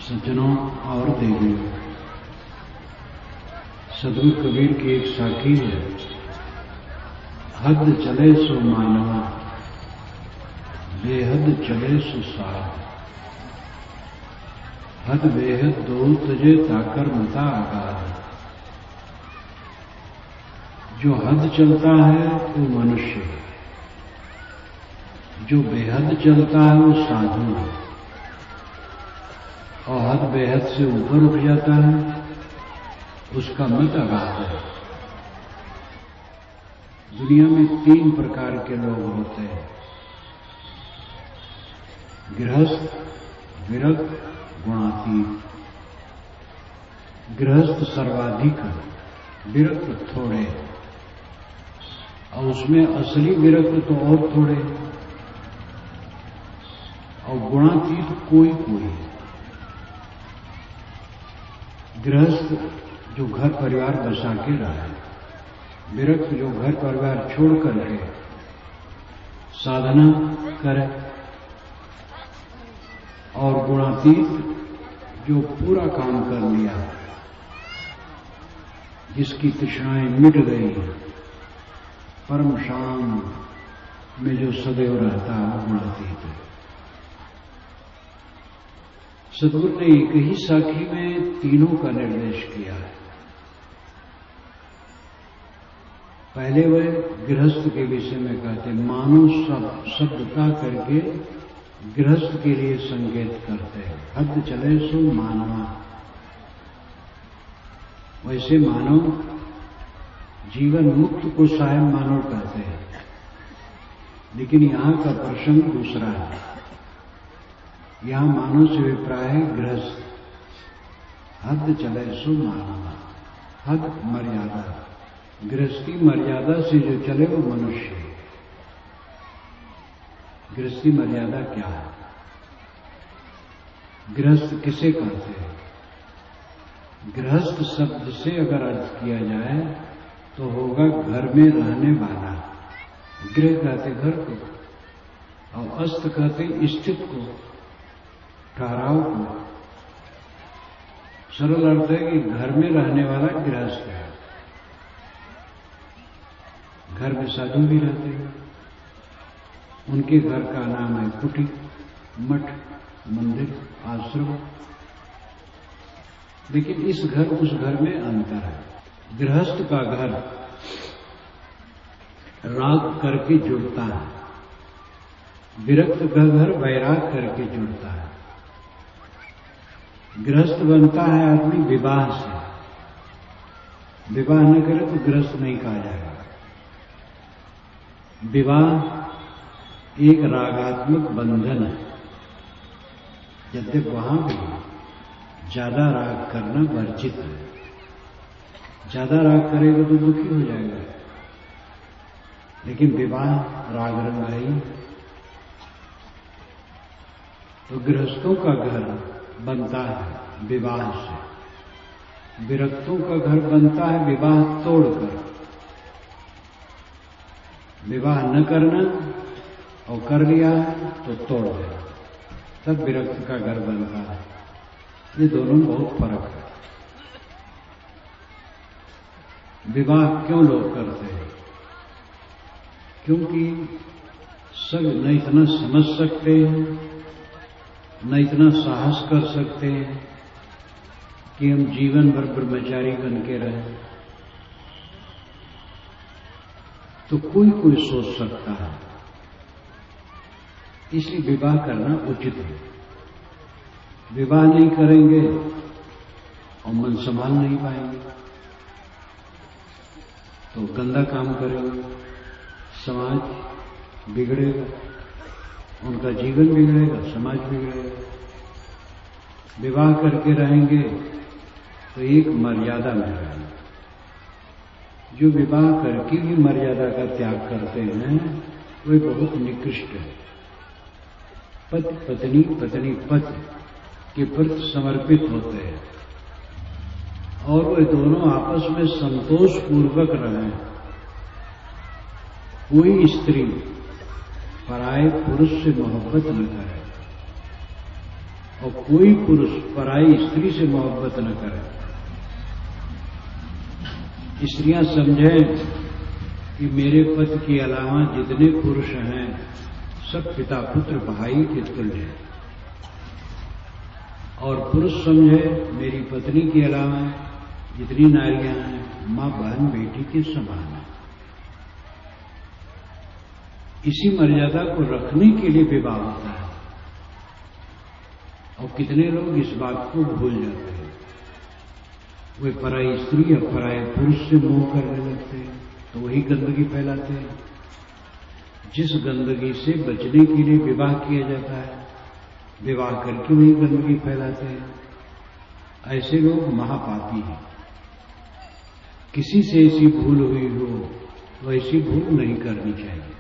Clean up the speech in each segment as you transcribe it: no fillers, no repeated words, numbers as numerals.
सज्जनों और देवियों, सदगुरु कबीर की एक साखी है, हद चले सो मानवा, बेहद चले सो साध। हद बेहद दो तजे ताकर मता आगाध। जो हद चलता है वो मनुष्य है, जो बेहद चलता है वो साधु है, और हद बेहद से ऊपर उठ जाता है उसका मत अगाध है। दुनिया में 3 प्रकार के लोग होते हैं, गृहस्थ, विरक्त, गुणातीत। गृहस्थ सर्वाधिक, विरक्त थोड़े, और उसमें असली विरक्त तो और थोड़े, और गुणातीत कोई कोई। गृहस्थ जो घर परिवार बसा के रहे, विरक्त जो घर परिवार छोड़ करके साधना करे, और गुणातीत जो पूरा काम कर लिया, जिसकी तृष्णाएं मिट गई, परम शांत में जो सदैव रहता है, गुणातीत है। सदगुरु ने एक ही साखी में तीनों का निर्देश किया है। पहले वह गृहस्थ के विषय में कहते, मानो शब्द का करके गृहस्थ के लिए संकेत करते हैं। हद चले सो मानवा, वैसे मानव जीवन मुक्त को सायं मानव कहते हैं, लेकिन यहां का प्रसंग दूसरा है। यहां मानव से विप्राय है गृहस्थ। हद चले सो मानवा, हद मर्यादा, गृहस्थी मर्यादा से जो चले वो मनुष्य है। गृहस्थी मर्यादा क्या है? गृहस्थ किसे कहते हैं? गृहस्थ शब्द से अगर अर्थ किया जाए तो होगा घर में रहने वाला। गृह कहते घर को, और अस्त कहते स्थित को, ठहराव को। सरल अर्थ है कि घर में रहने वाला गृहस्थ है। घर में साधु भी रहते हैं, उनके घर का नाम है कुटी, मठ, मंदिर, आश्रम। लेकिन इस घर उस घर में अंतर है। गृहस्थ का घर राग करके जुड़ता है, विरक्त का घर वैराग करके जुड़ता है। गृहस्थ बनता है आदमी विवाह से, विवाह न करे तो गृहस्थ नहीं कहा जाएगा। विवाह एक रागात्मक बंधन है, यद्यपि वहां भी ज्यादा राग करना वर्जित है। ज्यादा राग करेगा तो दुखी हो जाएगा, लेकिन विवाह राग रंगाई। तो गृहस्थों का घर बनता है विवाह से, विरक्तों का घर बनता है विवाह तोड़कर। विवाह न करना और कर लिया तो तोड़ देना, तब विरक्त का घर बनता है। ये दोनों बहुत फर्क है। विवाह क्यों लोग करते हैं? क्योंकि सब न इतना समझ सकते हैं, न इतना साहस कर सकते हैं कि हम जीवन भर ब्रह्मचारी बन के रहें। तो कोई कोई सोच सकता है, इसलिए विवाह करना उचित है। विवाह नहीं करेंगे और मन संभाल नहीं पाएंगे तो गंदा काम करेंगे, समाज बिगड़ेगा, उनका जीवन बिगड़ेगा, समाज बिगड़ेगा। विवाह करके रहेंगे तो एक मर्यादा में रहेंगे। जो विवाह करके भी मर्यादा का त्याग करते हैं वे बहुत निकृष्ट है। पति पत्नी, पत्नी पति के प्रति समर्पित होते हैं, और वे दोनों आपस में संतोष पूर्वक रहें। कोई स्त्री पराये पुरुष से मोहब्बत न करे, और कोई पुरुष पराई स्त्री से मोहब्बत न करे। स्त्रियां समझें कि मेरे पति के अलावा जितने पुरुष हैं सब पिता पुत्र भाई के तुल्य हैं, और पुरुष समझे मेरी पत्नी के अलावा जितनी नारियां हैं मां बहन बेटी के समान है। इसी मर्यादा को रखने के लिए विवाह होता है, और कितने लोग इस बात को भूल जाते हैं। वे पराई स्त्री या पराये पुरुष से मोह करने लगते हैं तो वही गंदगी फैलाते हैं। जिस गंदगी से बचने के लिए विवाह किया जाता है, विवाह करके वही गंदगी फैलाते हैं। ऐसे लोग महापापी हैं। किसी से ऐसी भूल हुई हो तो ऐसी भूल नहीं करनी चाहिए।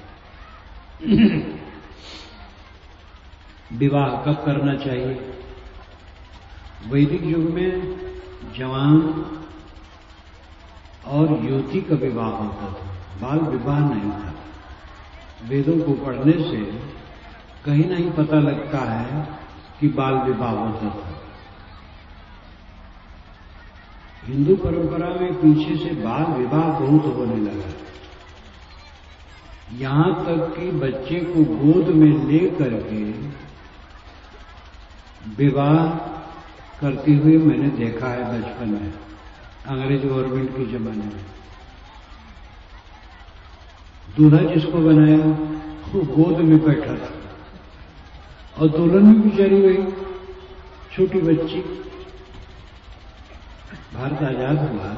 विवाह कब करना चाहिए? वैदिक युग में जवान और युवती का विवाह होता था, बाल विवाह नहीं था। वेदों को पढ़ने से कहीं नहीं पता लगता है कि बाल विवाह होता था। हिंदू परंपरा में पीछे से बाल विवाह बहुत होने लगा, यहां तक कि बच्चे को गोद में ले करके विवाह करते हुए मैंने देखा है बचपन में, अंग्रेज गवर्नमेंट के जमाने में। दूल्हा जिसको बनाया वो गोद में बैठा था, और दुल्हन में बेचारी वही छोटी बच्ची। भारत आजाद हुआ,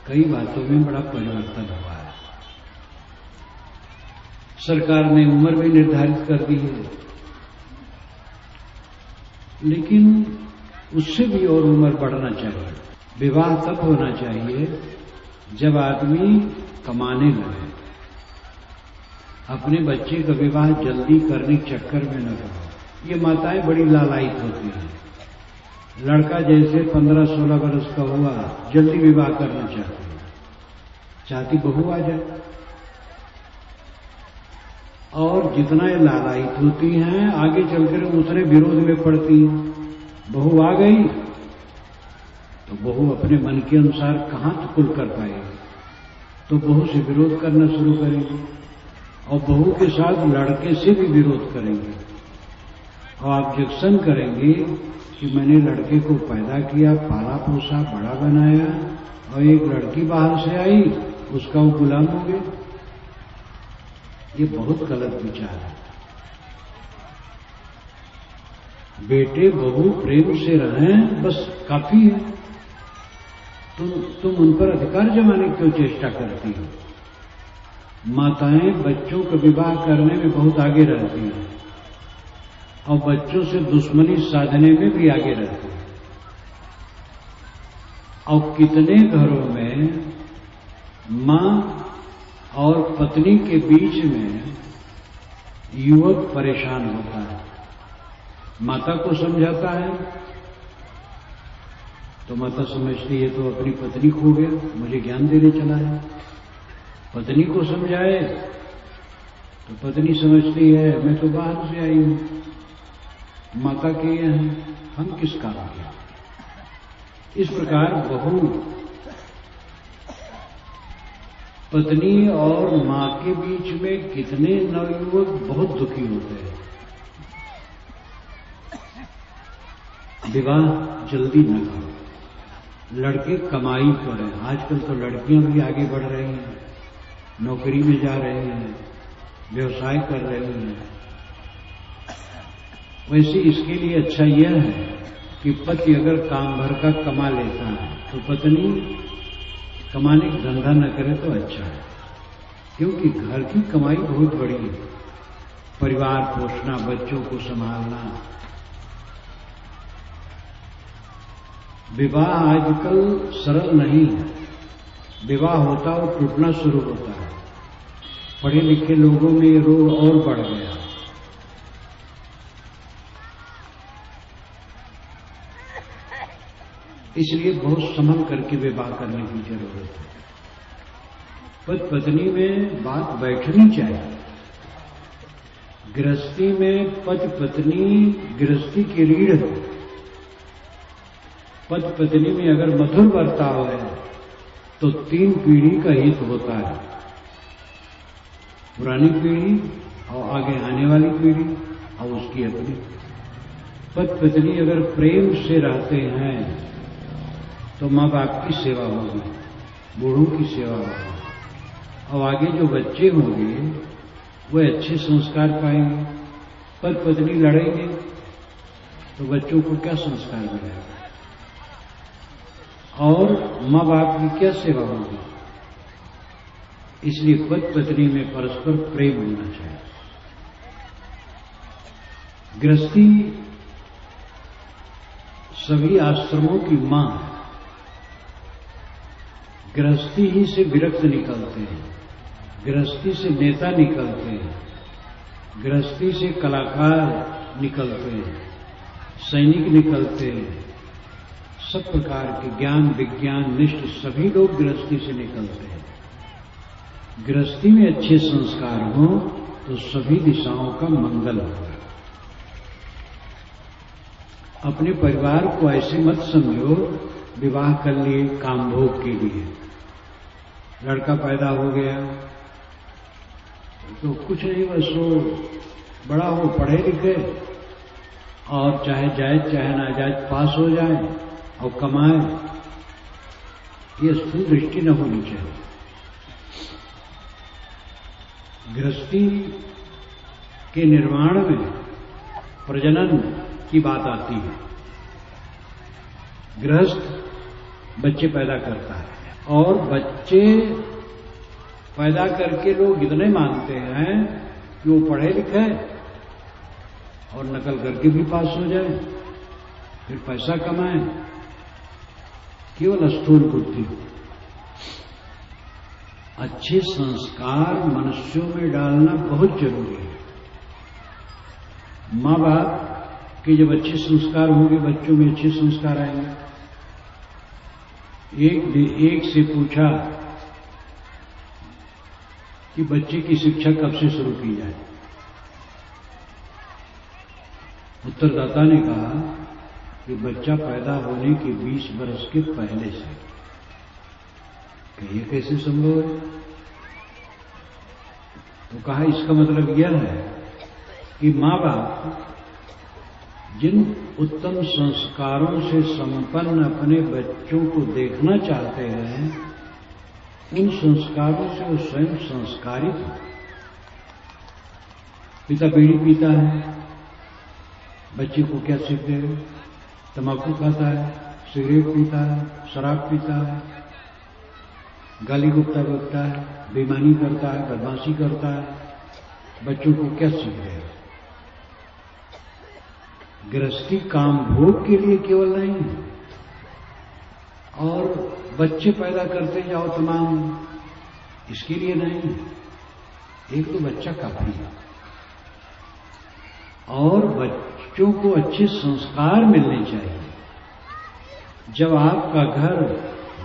कई बातों में बड़ा परिवर्तन हुआ है। सरकार ने उम्र भी निर्धारित कर दी है, लेकिन उससे भी और उम्र बढ़ना चाहिए। विवाह तब होना चाहिए जब आदमी कमाने लगे। अपने बच्चे का विवाह जल्दी करने के चक्कर में न करो। ये माताएं बड़ी लालायित होती हैं। लड़का जैसे 15-16 वर्ष का हुआ जल्दी विवाह करना चाहती है, चाहती बहू आ जाए। और जितना ये लालायित होती हैं आगे चलकर दूसरे विरोध में पड़ती हैं। बहू आ गई तो बहू अपने मन के अनुसार कहां तुकुल कर पाएगी, तो बहू से विरोध करना शुरू करेंगे, और बहू के साथ लड़के से भी विरोध करेंगे, और ऑब्जेक्शन करेंगे कि मैंने लड़के को पैदा किया, पाला पोसा, बड़ा बनाया, और एक लड़की बाहर से आई, उसका वो गुलाम हो गया। ये बहुत गलत विचार है। बेटे बहू प्रेम से रहें बस काफी है। तुम उन पर अधिकार जमाने की क्यों चेष्टा करती हो? माताएं बच्चों का विवाह करने में बहुत आगे रहती हैं, और बच्चों से दुश्मनी साधने में भी आगे रहती हैं। और कितने घरों में मां और पत्नी के बीच में युवक परेशान होता है। माता को समझाता है तो माता समझती है तो अपनी पत्नी खो गया, मुझे ज्ञान देने चला है। पत्नी को समझाए तो पत्नी समझती है मैं तो बाहर से आई हूं, माता के हैं, हम किस काम के। इस प्रकार बहू पत्नी और मां के बीच में कितने नवयुवक बहुत दुखी होते हैं। विवाह जल्दी न करो, लड़के कमाई करें। आजकल तो लड़कियां भी आगे बढ़ रही हैं, नौकरी में जा रही हैं, व्यवसाय कर रही हैं। वैसे इसके लिए अच्छा यह है कि पति अगर काम भर का कमा लेता है तो पत्नी कमाने का धंधा न करे तो अच्छा है, क्योंकि घर की कमाई बहुत बड़ी है। परिवार पोषना, बच्चों को संभालना। विवाह आजकल सरल नहीं है। विवाह होता और टूटना शुरू होता है। पढ़े लिखे लोगों में ये रोग और बढ़ गया। इसलिए बहुत संभल करके विवाह करने की जरूरत है। पति पत्नी में बात बैठनी चाहिए। गृहस्थी में पति पत्नी गृहस्थी की रीढ़ है। पति पत्नी में अगर मधुर बर्ताव है तो 3 पीढ़ी का हित होता है, पुरानी पीढ़ी और आगे आने वाली पीढ़ी और उसकी अपनी। पति पत्नी अगर प्रेम से रहते हैं तो माँ बाप की सेवा होगी, बूढ़ों की सेवा होगी, और आगे जो बच्चे होंगे वे अच्छे संस्कार पाएंगे। पति पत्नी लड़ेंगे तो बच्चों को क्या संस्कार मिलेगा, और माँ बाप की क्या सेवा होगी। इसलिए पति पत्नी में परस्पर प्रेम होना चाहिए। गृहस्थी सभी आश्रमों की मां है। गृहस्थी ही से विरक्त निकलते हैं, गृहस्थी से नेता निकलते हैं, गृहस्थी से कलाकार निकलते हैं, सैनिक निकलते हैं, सब प्रकार के ज्ञान विज्ञान निष्ठ सभी लोग गृहस्थी से निकलते हैं। गृहस्थी में अच्छे संस्कार हो तो सभी दिशाओं का मंगल होगा। अपने परिवार को ऐसे मत समझो विवाह कर लिए काम भोग के लिए। लड़का पैदा हो गया तो कुछ नहीं, बस वो बड़ा हो, पढ़े लिखे और चाहे जायज चाहे नाजायज पास हो जाए और कमाए, ये स्थूल दृष्टि न होनी चाहिए। गृहस्थी के निर्माण में प्रजनन की बात आती है। गृहस्थ बच्चे पैदा करता है और बच्चे पैदा करके लोग इतने मानते हैं कि वो पढ़े लिखे और नकल करके भी पास हो जाए, फिर पैसा कमाए, केवल स्थूल बुद्धि। अच्छे संस्कार मनुष्यों में डालना बहुत जरूरी है। माँ बाप के जब अच्छे संस्कार होंगे बच्चों में अच्छे संस्कार आएंगे। एक से पूछा कि बच्चे की शिक्षा कब से शुरू की जाए। उत्तरदाता ने कहा कि बच्चा पैदा होने के 20 वर्ष के पहले से। कि ये कैसे संभव है? तो कहा इसका मतलब यह है कि माँ बाप जिन उत्तम संस्कारों से संपन्न अपने बच्चों को देखना चाहते हैं उन संस्कारों से वो स्वयं संस्कारित हो। पिता बीड़ी पीता है, बच्चे को क्या सीख देगा? तंबाकू खाता है, सिगरेट पीता है, शराब पीता है, गाली गुप्ता बकता है, बेईमानी करता है, बदमाशी करता है, बच्चों को क्या सीख देगा? गृहस्थी काम भोग के लिए केवल नहीं है, और बच्चे पैदा करते जाओ तमाम, इसके लिए नहीं। एक तो बच्चा काफी है, और बच्चों को अच्छे संस्कार मिलने चाहिए। जब आपका घर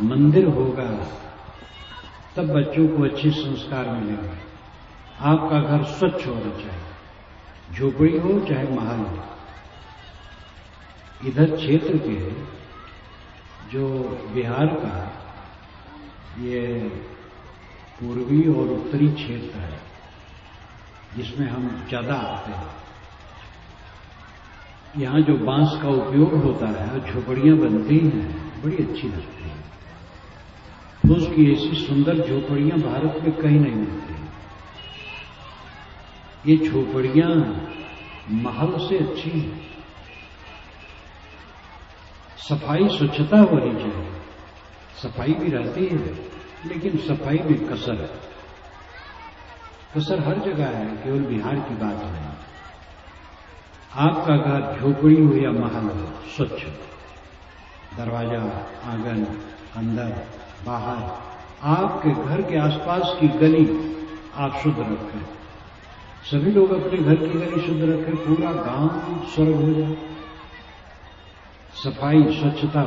मंदिर होगा तब बच्चों को अच्छे संस्कार मिलेंगे। आपका घर स्वच्छ होना चाहिए, झोपड़ी हो चाहे महल हो। इधर क्षेत्र के जो बिहार का ये पूर्वी और उत्तरी क्षेत्र है जिसमें हम ज्यादा आते हैं, यहाँ जो बांस का उपयोग होता है और झोपड़ियां बनती हैं, बड़ी अच्छी लगती हैं। फूस की ऐसी सुंदर झोपड़ियां भारत में कहीं नहीं मिलती। ये झोपड़ियां महल से अच्छी हैं। सफाई स्वच्छता होनी चाहिए। सफाई भी रहती है लेकिन सफाई में कसर है। कसर हर जगह है, केवल बिहार की बात नहीं। आपका घर झोपड़ी हो या महल हो, स्वच्छ, दरवाजा, आंगन, अंदर, बाहर, आपके घर के आसपास की गली आप शुद्ध रखें। सभी लोग अपने घर की गली शुद्ध रखें, पूरा गांव स्वर्ग हो जाए। सफाई स्वच्छता,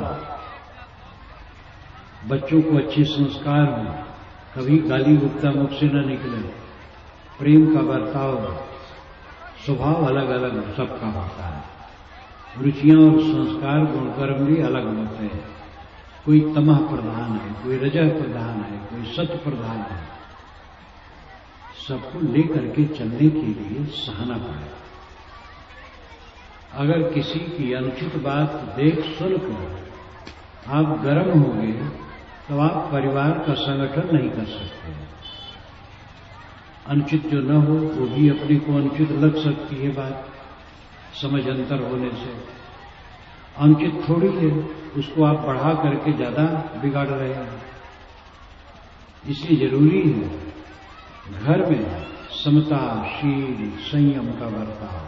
बच्चों को अच्छे संस्कार हो, कभी गाली गुप्ता मुख से न निकले, प्रेम का बर्ताव, स्वभाव अलग अलग सबका होता है। रुचियां और संस्कार गुणकर्म भी अलग होते हैं। कोई तमह प्रधान है, कोई रजह प्रधान है, कोई सत्य प्रधान है। सबको लेकर के चलने के लिए सहना पड़ेगा। अगर किसी की अनुचित बात देख सुनकर आप गर्म हो गए तो आप परिवार का संगठन नहीं कर सकते। अनुचित जो न हो वो भी अपने को अनुचित लग सकती है बात, समझ अंतर होने से। अनुचित थोड़ी है, उसको आप बढ़ा करके ज्यादा बिगाड़ रहे हैं। इसलिए जरूरी है घर में समता, शील, संयम का बर्ताव।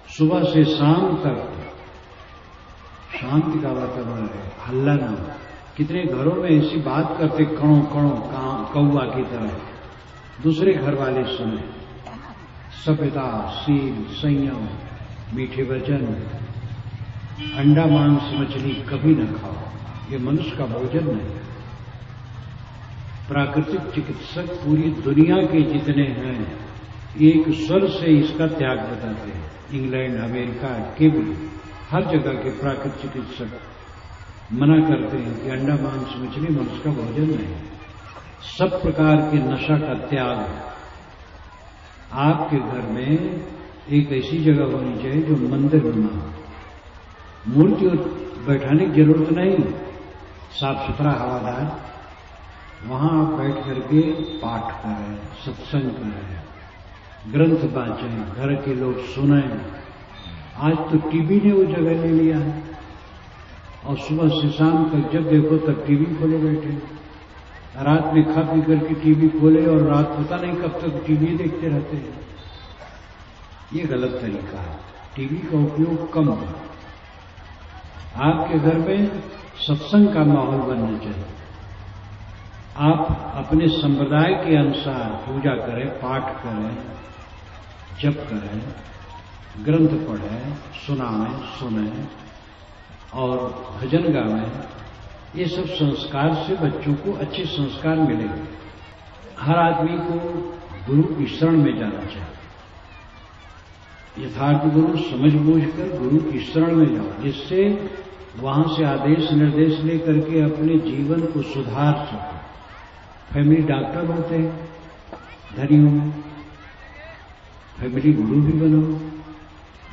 सुबह से शाम तक शांति का वातावरण है, हल्ला ना हो। कितने घरों में ऐसी बात करते कणों कणों कौवा की तरह, दूसरे घर वाले सुने। सभ्यता, शील, संयम, मीठे वचन, अंडा मांस मछली कभी न खाओ, ये मनुष्य का भोजन नहीं। प्राकृतिक चिकित्सक पूरी दुनिया के जितने हैं एक स्वर से इसका त्याग बताते हैं। इंग्लैंड, अमेरिका के भी हर जगह के प्राकृतिक चिकित्सक मना करते हैं कि अंडा मांस मछली मनुष्य का भोजन नहीं। सब प्रकार के नशा का त्याग आपके घर में एक ऐसी जगह होनी चाहिए जो मंदिर में हो। मूर्ति बैठाने की जरूरत नहीं, साफ सुथरा हवादार, वहां आप बैठ करके पाठ करें, सत्संग करें, ग्रंथ बांचें, घर के लोग सुनें। आज तो टीवी ने वो जगह ले लिया है और सुबह से शाम तक जब देखो तब टीवी खोले बैठे। रात में खा पी करके टीवी खोले और रात पता नहीं कब तक टीवी देखते रहते हैं। ये गलत तरीका है। टीवी का उपयोग कम हो। आपके घर में सत्संग का माहौल बनना चाहिए। आप अपने संप्रदाय के अनुसार पूजा करें, पाठ करें, जप करें, ग्रंथ पढ़ें, सुनाएं, सुनें और भजन गावें। ये सब संस्कार से बच्चों को अच्छे संस्कार मिलेंगे। हर आदमी को गुरु की शरण में जाना चाहिए। यथार्थ गुरु समझ बूझकर गुरु की शरण में जाओ, जिससे वहां से आदेश निर्देश लेकर के अपने जीवन को सुधार सको। फैमिली डॉक्टर होते हैं धनियों में, फैमिली गुरु भी बनो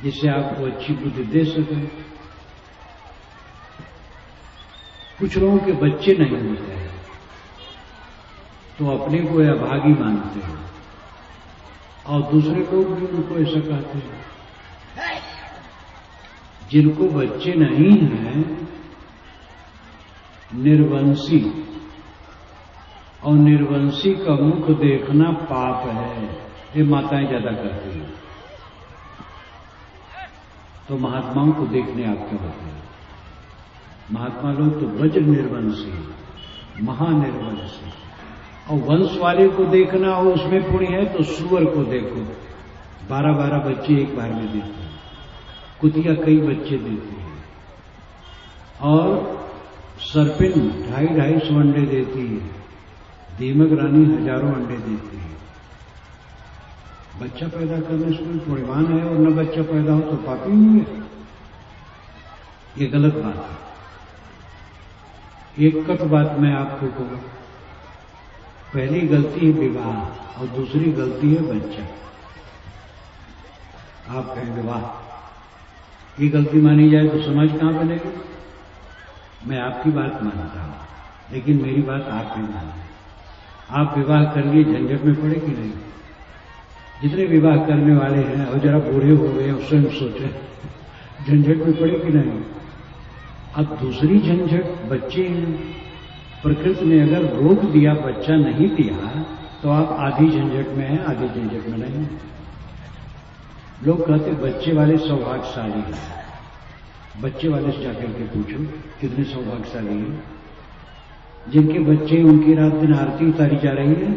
जिससे आपको अच्छी बुद्धि दे सके। कुछ लोगों के बच्चे नहीं होते हैं तो अपने को अभागी मानते हैं और दूसरे लोग भी उनको ऐसा कहते हैं। जिनको बच्चे नहीं हैं, निर्वंशी, और निर्वंशी का मुख देखना पाप है, ये माताएं ज्यादा करती हैं। तो महात्माओं को देखने आपके होते हैं। महात्मा लोग तो वज्र निर्वंशी, महानिर्वंशी। और वंश वाले को देखना हो उसमें पुण्य है तो सुअर को देखो, 12-12 बच्चे एक बार में देते हैं। कुतिया कई बच्चे देती है और सरपिन 250-250 अंडे देती है। दीमक रानी हजारों अंडे देती है। बच्चा पैदा करने से कोई पुण्यवान है और न बच्चा पैदा हो तो पापी होंगे। ये गलत बात है। एक कट बात मैं आपको कहूं, पहली गलती है विवाह और दूसरी गलती है बच्चा। आप कहें विवाह ये गलती मानी जाए तो समाज कहां बनेगी? मैं आपकी बात मानता हूं, लेकिन मेरी बात आप नहीं माने। आप विवाह कर लिए, झंझट में पड़े कि नहीं? जितने विवाह करने वाले हैं और जरा बूढ़े हो गए और स्वयं सोचे, झंझट में पड़े कि नहीं? अब दूसरी झंझट बच्चे हैं। प्रकृति ने अगर रोक दिया, बच्चा नहीं दिया, तो आप आधी झंझट में हैं, आधी झंझट में नहीं। लोग कहते बच्चे वाले सौभाग्यशाली हैं। बच्चे वाले से जाकर के पूछो कितने सौभाग्यशाली हैं। जिनके बच्चे उनकी रात दिन आरती उतारी जा रही है।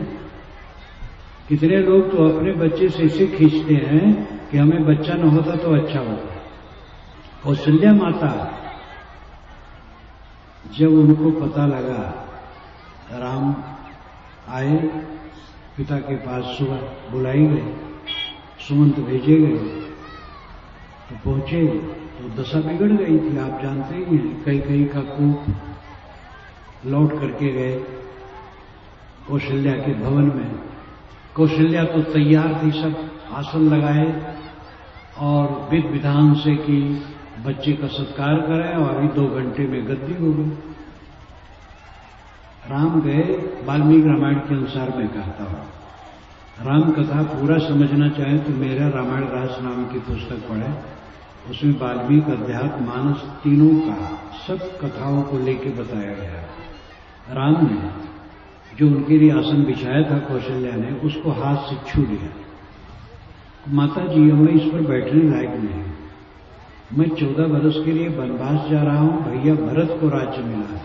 कितने लोग तो अपने बच्चे से इसे खींचते हैं कि हमें बच्चा न होता तो अच्छा होता। कौशल्या माता जब उनको पता लगा, राम आए पिता के पास, सुबह बुलाई गए, सुमंत भेजे गए, तो पहुंचे तो दशा बिगड़ गई थी। आप जानते ही हैं, कई का कूप लौट करके गए कौशल्या के भवन में। कौशल्या तो तैयार थी, सब आसन लगाए और विधि विधान से कि बच्चे का सत्कार करें और अभी 2 घंटे में गद्दी होगी। राम गए, वाल्मीकि रामायण के अनुसार मैं कहता हूं, राम कथा पूरा समझना चाहें तो मेरा रामायण रहस्य नाम की पुस्तक पढ़ें। उसमें वाल्मीकि अध्यात्म मानस तीनों का सब कथाओं को लेके बताया गया है। राम ने जो उनके लिए आसन बिछाया था कौशल्या ने, उसको हाथ से छू लिया। माता जी, मैं इस पर बैठने लायक नहीं, मैं 14 वर्ष के लिए वनवास जा रहा हूं, भैया भरत को राज्य मिला है।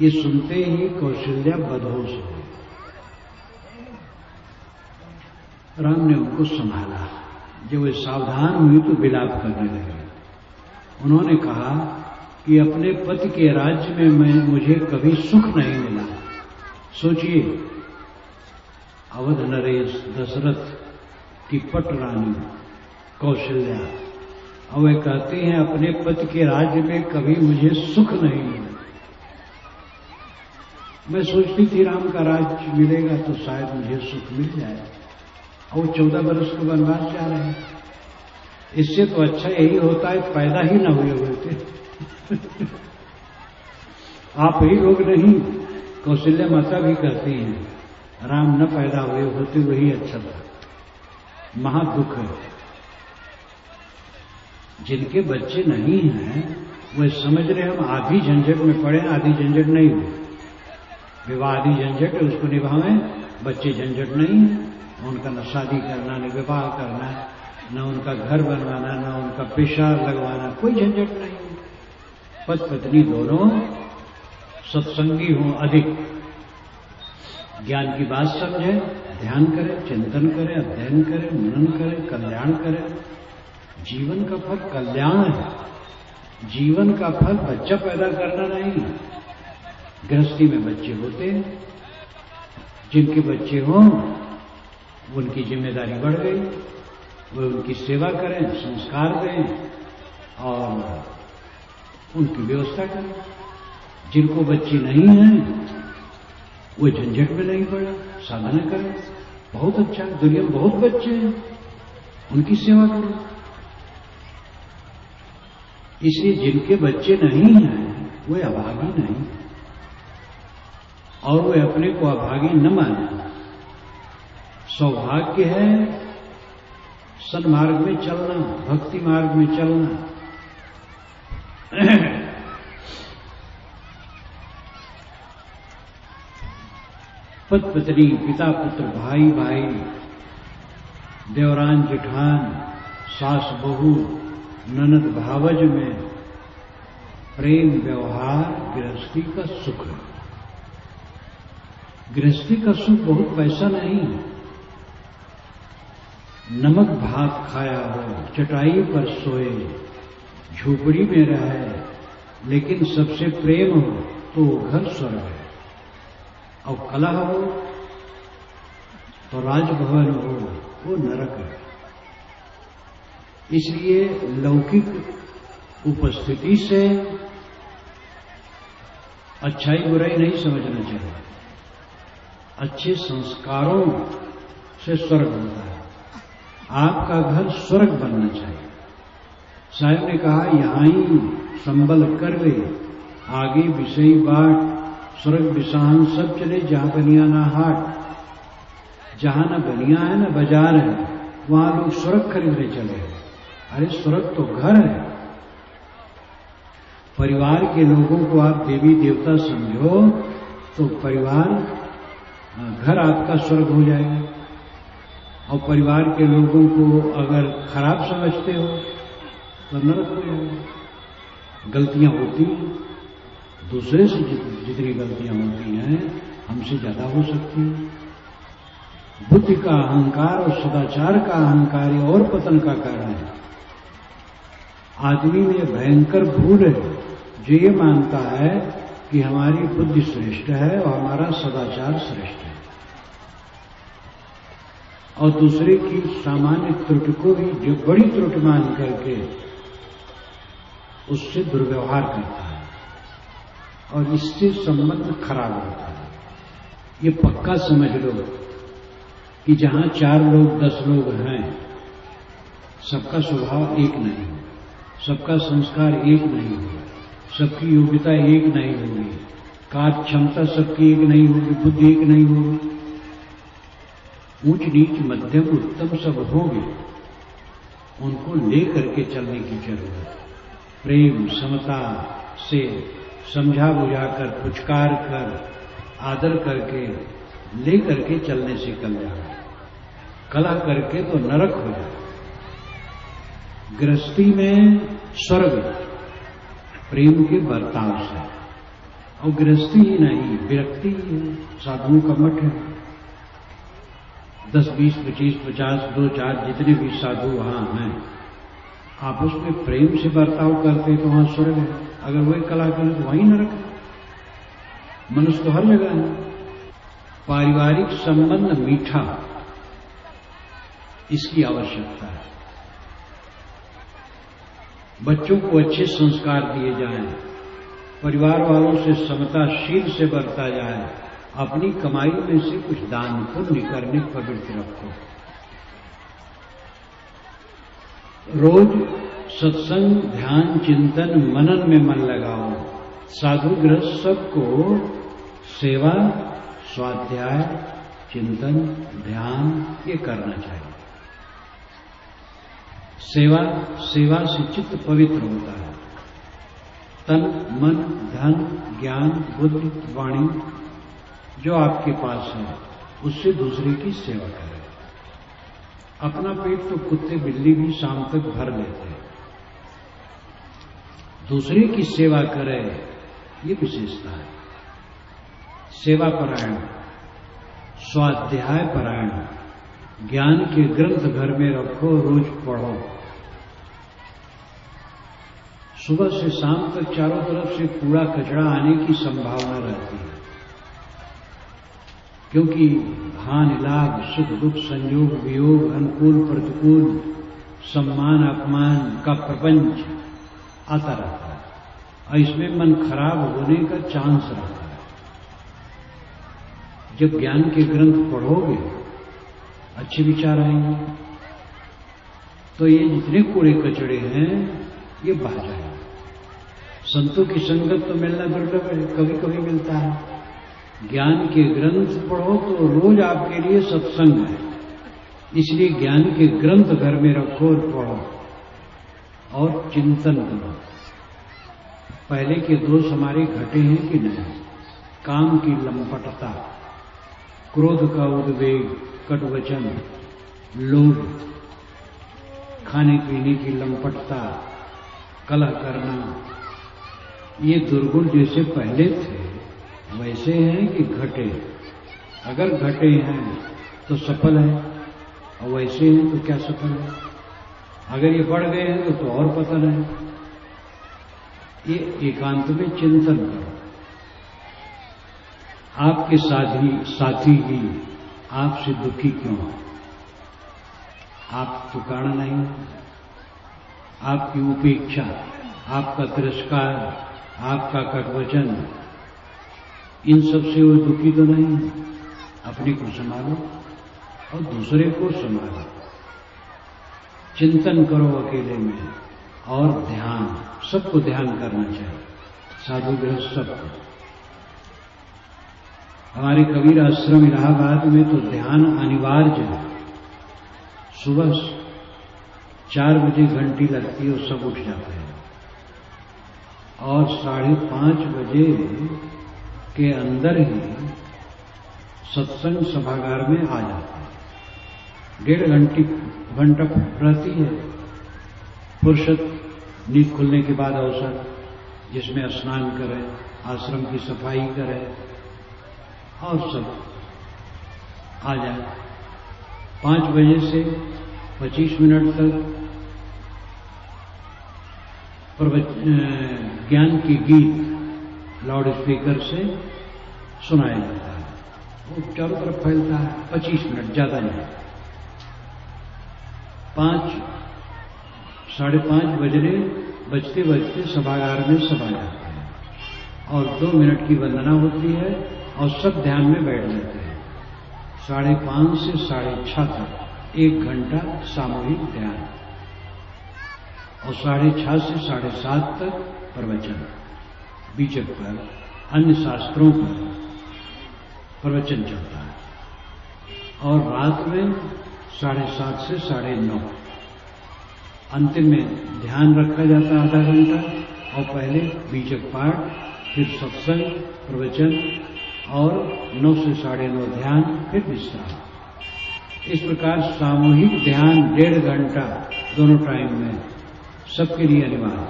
ये सुनते ही कौशल्या बदहोश हो गई। राम ने उनको संभाला। जब वे सावधान हुई तो विलाप करने लगे। उन्होंने कहा कि अपने पति के राज्य में मुझे कभी सुख नहीं मिला। सोचिए, अवध नरेश दशरथ की पट रानी कौशल्या, और वे कहते हैं अपने पति के राज्य में कभी मुझे सुख नहीं मिला। मैं सोचती थी राम का राज्य मिलेगा तो शायद मुझे सुख मिल जाए, और 14 वर्ष को वनवास जा रहे हैं। इससे तो अच्छा यही होता है पैदा ही न हुए होते। आप ही लोग नहीं, कौशल्या माता भी कहती हैं, राम न पैदा हुए होते वही अच्छा था। महादुख है। जिनके बच्चे नहीं हैं वे समझ रहे हम आधी झंझट में पड़े, आधी झंझट नहीं हुई। विवाह आधी झंझट है, उसको निभावें। बच्चे झंझट नहीं है, उनका न शादी करना, न विवाह करना, न उनका घर बनवाना, न उनका पेशा लगवाना, कोई झंझट नहीं है। पति पत्नी दोनों सत्संगी हों, अधिक ज्ञान की बात समझें, ध्यान करें, चिंतन करें, अध्ययन करें, मनन करें, कल्याण करें। जीवन का फल कल्याण है। जीवन का फल बच्चा पैदा करना नहीं। गृहस्थी में बच्चे होते हैं, जिनके बच्चे हों उनकी जिम्मेदारी बढ़ गई, वे उनकी सेवा करें, संस्कार दें और उनकी व्यवस्था करें। जिनको बच्चे नहीं हैं वो झंझट में नहीं पड़े, साधना करें। बहुत अच्छा, दुनिया में बहुत बच्चे हैं, उनकी सेवा करें। इसलिए जिनके बच्चे नहीं हैं वे अभागी नहीं, और वे अपने को अभागी न माने। सौभाग्य है सन्मार्ग में चलना, भक्ति मार्ग में चलना। पति पत्नी, पिता पुत्र, भाई भाई, देवरान जेठान, सास बहू, ननद भावज में प्रेम व्यवहार गृहस्थी का सुख है। गृहस्थी का सुख बहुत पैसा नहीं है। नमक भात खाया हो, चटाई पर सोए, झोपड़ी में रहे, लेकिन सबसे प्रेम हो तो वो घर स्वर्ग है। और कलह हो तो राजभवन हो वो नरक है। इसलिए लौकिक उपस्थिति से अच्छाई बुराई नहीं समझना चाहिए। अच्छे संस्कारों से स्वर्ग होता है। आपका घर स्वर्ग बनना चाहिए। साहब ने कहा यहां ही संबल कर ले, आगे विषयी बाट, स्वर्ग विषान सब चले जहां बनिया ना हाट। जहां न बनिया है न बाजार है, वहां लोग स्वर्ग खरीदने चले। अरे स्वर्ग तो घर है। परिवार के लोगों को आप देवी देवता समझो तो परिवार घर आपका स्वर्ग हो जाएगा, और परिवार के लोगों को अगर खराब समझते हो तो नरक हो जाएगा। गलतियां होती हैं, दूसरे से जितनी गलतियां होती हैं हमसे ज्यादा हो सकती हैं। बुद्धि का अहंकार और सदाचार का अहंकार ये और पतन का कारण है। आदमी में भयंकर भूल है जो ये मानता है कि हमारी बुद्धि श्रेष्ठ है और हमारा सदाचार श्रेष्ठ है, और दूसरे की सामान्य त्रुटि को भी जो बड़ी त्रुटि मान करके उससे दुर्व्यवहार करता है और इससे संबंध खराब होता है। ये पक्का समझ लो कि जहां 4 लोग 10 लोग हैं, सबका स्वभाव एक नहीं हो, सबका संस्कार एक नहीं हो, सबकी योग्यता एक नहीं होगी, कार्य क्षमता सबकी एक नहीं होगी, बुद्धि एक नहीं होगी, ऊंच नीच मध्यम उत्तम सब होंगे। उनको लेकर के चलने की जरूरत है। प्रेम समता से समझा बुझाकर, पुचकार कर, आदर करके लेकर के चलने से कल्याण, कलह करके तो नरक हो जाए। गृहस्थी में स्वर्ग प्रेम के बर्ताव से, और गृहस्थी ही नहीं विरक्ति ही है। साधुओं का मठ है, 10, 20, 25, 50, 2, 4 जितने भी साधु वहां हैं, आपस में प्रेम से बर्ताव करते तो वहां स्वर्ग है। अगर वही कला करें तो वहीं नरक है। मनुष्य तो हर जगह है। पारिवारिक संबंध मीठा, इसकी आवश्यकता है। बच्चों को अच्छे संस्कार दिए जाएं, परिवार वालों से समताशील से बरता जाए, अपनी कमाई में से कुछ दान पुण्य करने की प्रवृत्ति रखो। रोज सत्संग, ध्यान, चिंतन, मनन में मन लगाओ। साधु गृहस्थ सबको सेवा, स्वाध्याय, चिंतन, ध्यान ये करना चाहिए। सेवा से चित्त पवित्र होता है। तन, मन, धन, ज्ञान, बुद्धि, वाणी जो आपके पास है, उससे दूसरे की सेवा करें। अपना पेट तो कुत्ते बिल्ली भी शाम तक भर लेते हैं, दूसरे की सेवा करें, ये विशेषता है। सेवा परायण, स्वाध्याय परायण, ज्ञान के ग्रंथ घर में रखो, रोज पढ़ो। सुबह से शाम तक चारों तरफ से कूड़ा कचरा आने की संभावना रहती है, क्योंकि हानि लाभ, सुख दुख, संयोग वियोग, अनुकूल प्रतिकूल, सम्मान अपमान का प्रपंच आता रहता है और इसमें मन खराब होने का चांस रहता है। जब ज्ञान के ग्रंथ पढ़ोगे, अच्छे विचार आएंगे, तो ये जितने कूड़े कचड़े हैं ये बह जाएंगे। संतों की संगत तो मिलना दुर्लभ है, कभी कभी मिलता है। ज्ञान के ग्रंथ पढ़ो तो रोज आपके लिए सत्संग है, इसलिए ज्ञान के ग्रंथ घर में रखो और पढ़ो और चिंतन करो। पहले के दोष हमारे घटे हैं कि नहीं? काम की लंपटता, क्रोध का उद्वेग, कटुवचन, लोभ, खाने पीने की लंपटता, कलह करना, ये दुर्गुण जैसे पहले थे वैसे हैं कि घटे? अगर घटे हैं तो सफल है, और वैसे हैं तो क्या सफल है? अगर ये बढ़ गए हैं तो और पतन है। ये एकांत में चिंतन करो। आपके साथी ही आपसे दुखी क्यों है? आप तो कारण नहीं, आपकी उपेक्षा, आपका तिरस्कार, आपका कटवचन, इन सब से वो दुखी तो नहीं। अपने को संभालो और दूसरे को संभालो। चिंतन करो अकेले में, और ध्यान, सबको ध्यान करना चाहिए, साधु गृहस्थ सबको। हमारे कबीर आश्रम इलाहाबाद में तो ध्यान अनिवार्य है। सुबह 4 बजे घंटी लगती है और सब उठ जाते हैं, और 5:30 बजे के अंदर ही सत्संग सभागार में आ जाते हैं। 1.5 घंटा रहती है फुर्सत, नींद खुलने के बाद अवसर, जिसमें स्नान करें, आश्रम की सफाई करें और सब आ जाए। 5 बजे से 25 मिनट तक ज्ञान के गीत लाउड स्पीकर से सुनाया जाता है, वो चारों तरफ फैलता है। 25 मिनट, ज्यादा नहीं। 5, 5:30 बजने बजते बजते सभागार में सभा जाते हैं और 2 मिनट की वंदना होती है और सब ध्यान में बैठ जाते हैं। 5:30 से 6:30 तक 1 घंटा सामूहिक ध्यान और 6:30 से 7:30 तक प्रवचन, बीचक पर अन्य शास्त्रों पर प्रवचन चलता है और रात में 7:30 से 9:30 अंतिम में ध्यान रखा जाता है आधा घंटा और पहले बीचक पाठ, फिर सत्संग, प्रवचन और 9 से 9:30 ध्यान, फिर विश्राम। इस प्रकार सामूहिक ध्यान 1.5 घंटा दोनों टाइम में सबके लिए अनिवार्य।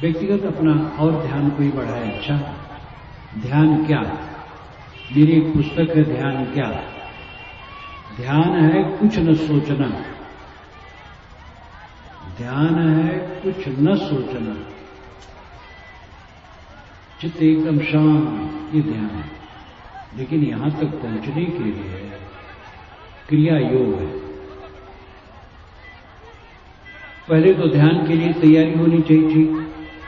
व्यक्तिगत अपना और ध्यान कोई बढ़ाए अच्छा। ध्यान क्या? मेरी एक पुस्तक है ध्यान क्या। ध्यान है कुछ न सोचना, ध्यान है कुछ न सोचना, चित्त एकदम शांत, ये ध्यान है। लेकिन यहां तक पहुंचने के लिए क्रिया योग है। पहले तो ध्यान के लिए तैयारी होनी चाहिए।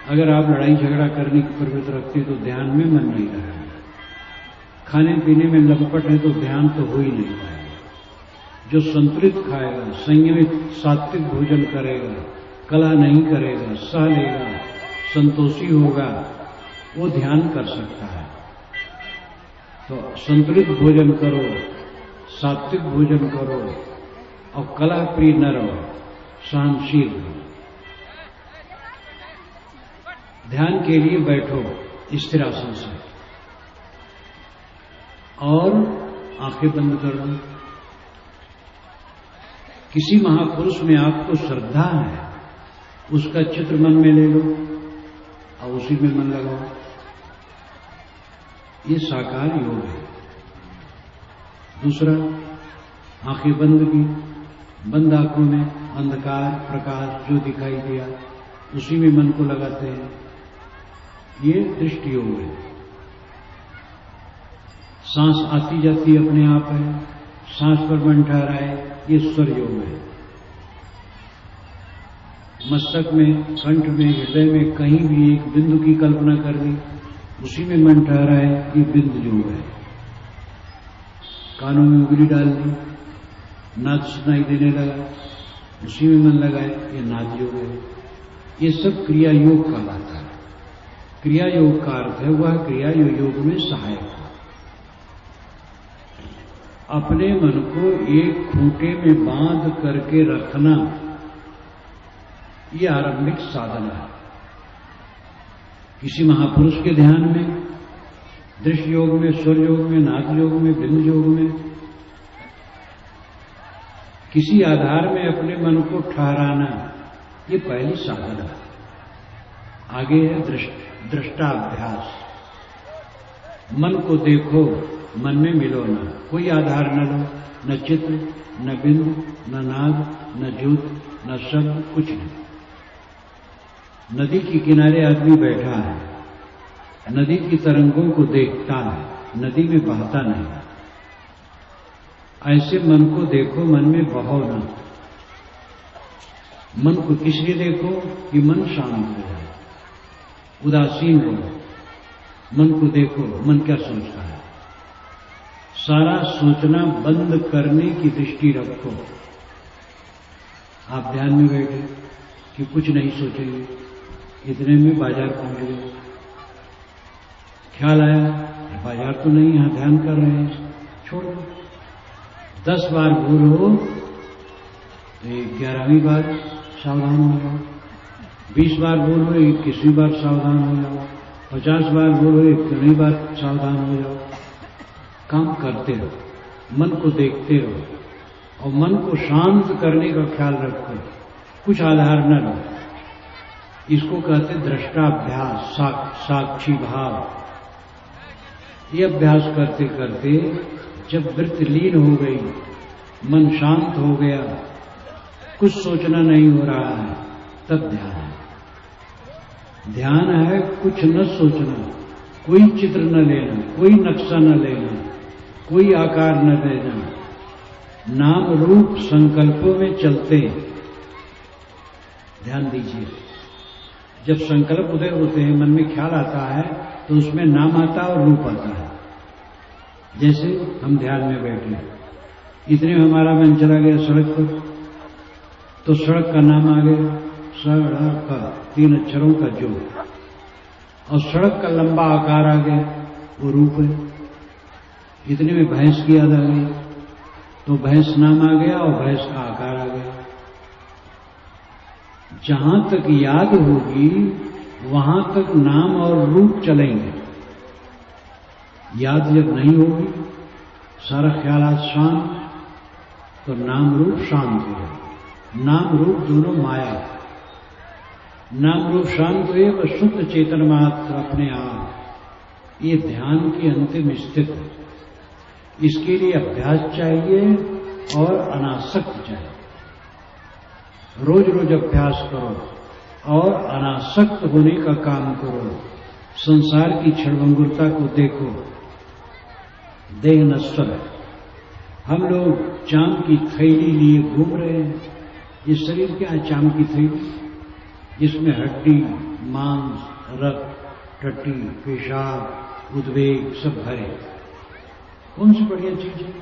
अगर आप लड़ाई झगड़ा करने की प्रवृत्ति रखते तो ध्यान में मन नहीं रहेगा। खाने पीने में लपट है तो ध्यान तो हो ही नहीं पाएगा। जो संतुलित खाएगा, संयमित सात्विक भोजन करेगा, कलह नहीं करेगा, सह लेगा, संतोषी होगा, वो ध्यान कर सकता है। तो संतुलित भोजन करो, सात्विक भोजन करो और कलह प्रिय न रहो, सहनशील रहो। ध्यान के लिए बैठो स्थिर आसन से और आंखें बंद कर लो। किसी महापुरुष में आपको श्रद्धा है, उसका चित्र मन में ले लो और उसी में मन लगाओ। ये साकार योग है। दूसरा, आंखें बंद की, बंद आंखों में अंधकार प्रकाश जो दिखाई दिया उसी में मन को लगाते हैं, ये दृष्टि योग है। सांस आती जाती अपने आप है, सांस पर मन ठहराए, ये स्वर योग है। मस्तक में, कंठ में, हृदय में कहीं भी एक बिंदु की कल्पना कर ली, उसी में मन ठहराए, ये बिंदु योग है। कानों में उंगली डाल दी, नाद सुनाई देने लगा, उसी में मन लगाए, ये नाद योग है। ये सब क्रिया योग कहलाता है। क्रिया योग का अर्थ है वह क्रिया योग में सहायक है। अपने मन को एक खूंटे में बांध करके रखना, ये आरंभिक साधना है। किसी महापुरुष के ध्यान में, दृश्य योग में, स्वर योग में, नाद योग में, बिंद योग में, किसी आधार में अपने मन को ठहराना, ये पहली साधना है। आगे है दृष्टाभ्यास। मन को देखो, मन में मिलो ना, कोई आधार न लो, न चित्र, न बिंदु, न नाद, न ज्योत, न शब्द, कुछ नहीं। नदी के किनारे आदमी बैठा है, नदी की तरंगों को देखता है, नदी में बहता नहीं। ऐसे मन को देखो, मन में बहो ना। मन को किसलिए देखो कि मन शांत हो जाए, उदासीन हो। मन को देखो, मन क्या सोचता है। सारा सोचना बंद करने की दृष्टि रखो। आप ध्यान में बैठे कि कुछ नहीं सोचेंगे, इतने में बाजार पहुंच गए। ख्याल आया बाजार तो नहीं, यहां ध्यान कर रहे हैं, छोड़ दो। 10 बार भूल हो तो 11वीं बार सावधान हो जाओ। 20 बार भूल हो 21वीं बार सावधान हो जाओ। 50 बार भूल हो 51वीं बार सावधान हो जाओ। काम करते रहो, मन को देखते रहो और मन को शांत करने का ख्याल रखो, कुछ आधार न लो। इसको कहते दृष्टाभ्यास, साक्षी भाव। ये अभ्यास करते करते जब वृत्ति लीन हो गई, मन शांत हो गया, कुछ सोचना नहीं हो रहा है, तब ध्यान है। ध्यान है कुछ न सोचना, कोई चित्र न लेना, कोई नक्शा न लेना, कोई आकार न देना, नाम रूप संकल्पों में चलते। ध्यान दीजिए, जब संकल्प उदय होते हैं, मन में ख्याल आता है, तो उसमें नाम आता है और रूप आता है। जैसे हम ध्यान में बैठे, इतने में हमारा मन चला गया सड़क पर, तो सड़क का नाम आ गया, सड़क का 3 अक्षरों का जो, और सड़क का लंबा आकार आ गया, वो रूप है। इतने में भैंस की याद आ गई, तो भैंस नाम आ गया और भैंस का आकार आ गया। जहां तक याद होगी वहां तक नाम और रूप चलेंगे। याद जब नहीं होगी, सारा ख्याल शांत, तो नाम रूप शांत है। नाम रूप दोनों माया, नाम रूप शांत हुए वह शुद्ध चेतन मात्र अपने आप। ये ध्यान की अंतिम स्थिति है। इसके लिए अभ्यास चाहिए और अनासक्त चाहिए। रोज रोज अभ्यास करो और अनासक्त होने का काम करो। संसार की क्षणभंगुरता को देखो। देह नश्वर है। हम लोग चाम की थैली लिए घूम रहे हैं। ये शरीर क्या है? चाम की थैली, जिसमें हड्डी, मांस, रक्त, टट्टी, पेशाब, उद्वेग सब भरे। कौन सी बढ़िया चीज है?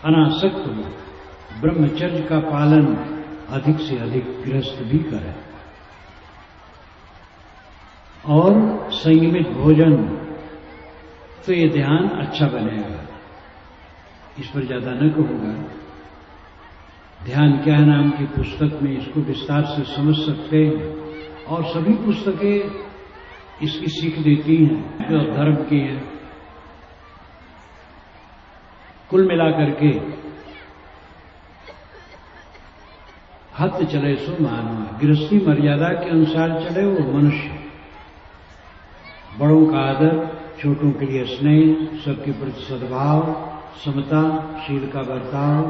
अनासक्त हो, ब्रह्मचर्य का पालन अधिक से अधिक गृहस्थ भी करें, और संयमित भोजन, तो ये ध्यान अच्छा बनेगा। इस पर ज्यादा न कहूंगा। ध्यान क्या है नाम की पुस्तक में इसको विस्तार से समझ सकते हैं, और सभी पुस्तकें इसकी सीख देती हैं जो धर्म की हैं। कुल मिलाकर के हत चले सो मानवा, गृहस्थी मर्यादा के अनुसार चले वो मनुष्य। बड़ों का आदर, छोटों के लिए स्नेह, सबके प्रति सद्भाव, समता, शील का बर्ताव,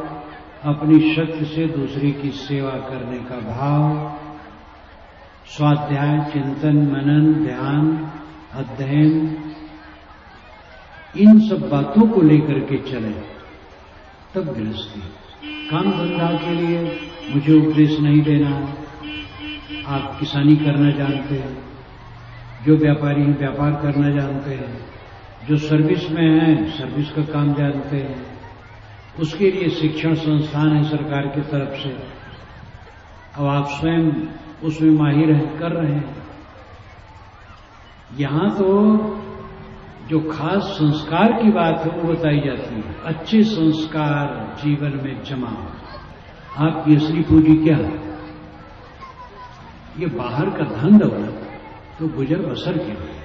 अपनी शक्ति से दूसरे की सेवा करने का भाव, स्वाध्याय, चिंतन, मनन, ध्यान, अध्ययन, इन सब बातों को लेकर के चले, तब गृहस्थी। काम धंधा के लिए मुझे उपदेश नहीं देना। आप किसानी करना जानते हैं, जो व्यापारी हैं व्यापार करना जानते हैं, जो सर्विस में हैं सर्विस का काम जानते हैं। उसके लिए शिक्षण संस्थान है सरकार की तरफ से। अब आप स्वयं उसमें माहिर हैं, कर रहे हैं। यहां तो जो खास संस्कार की बात है वो बताई जाती है। अच्छे संस्कार जीवन में जमा। आपकी असली पूंजी क्या है? ये बाहर का धन दौलत तो गुजर बसर के लिए।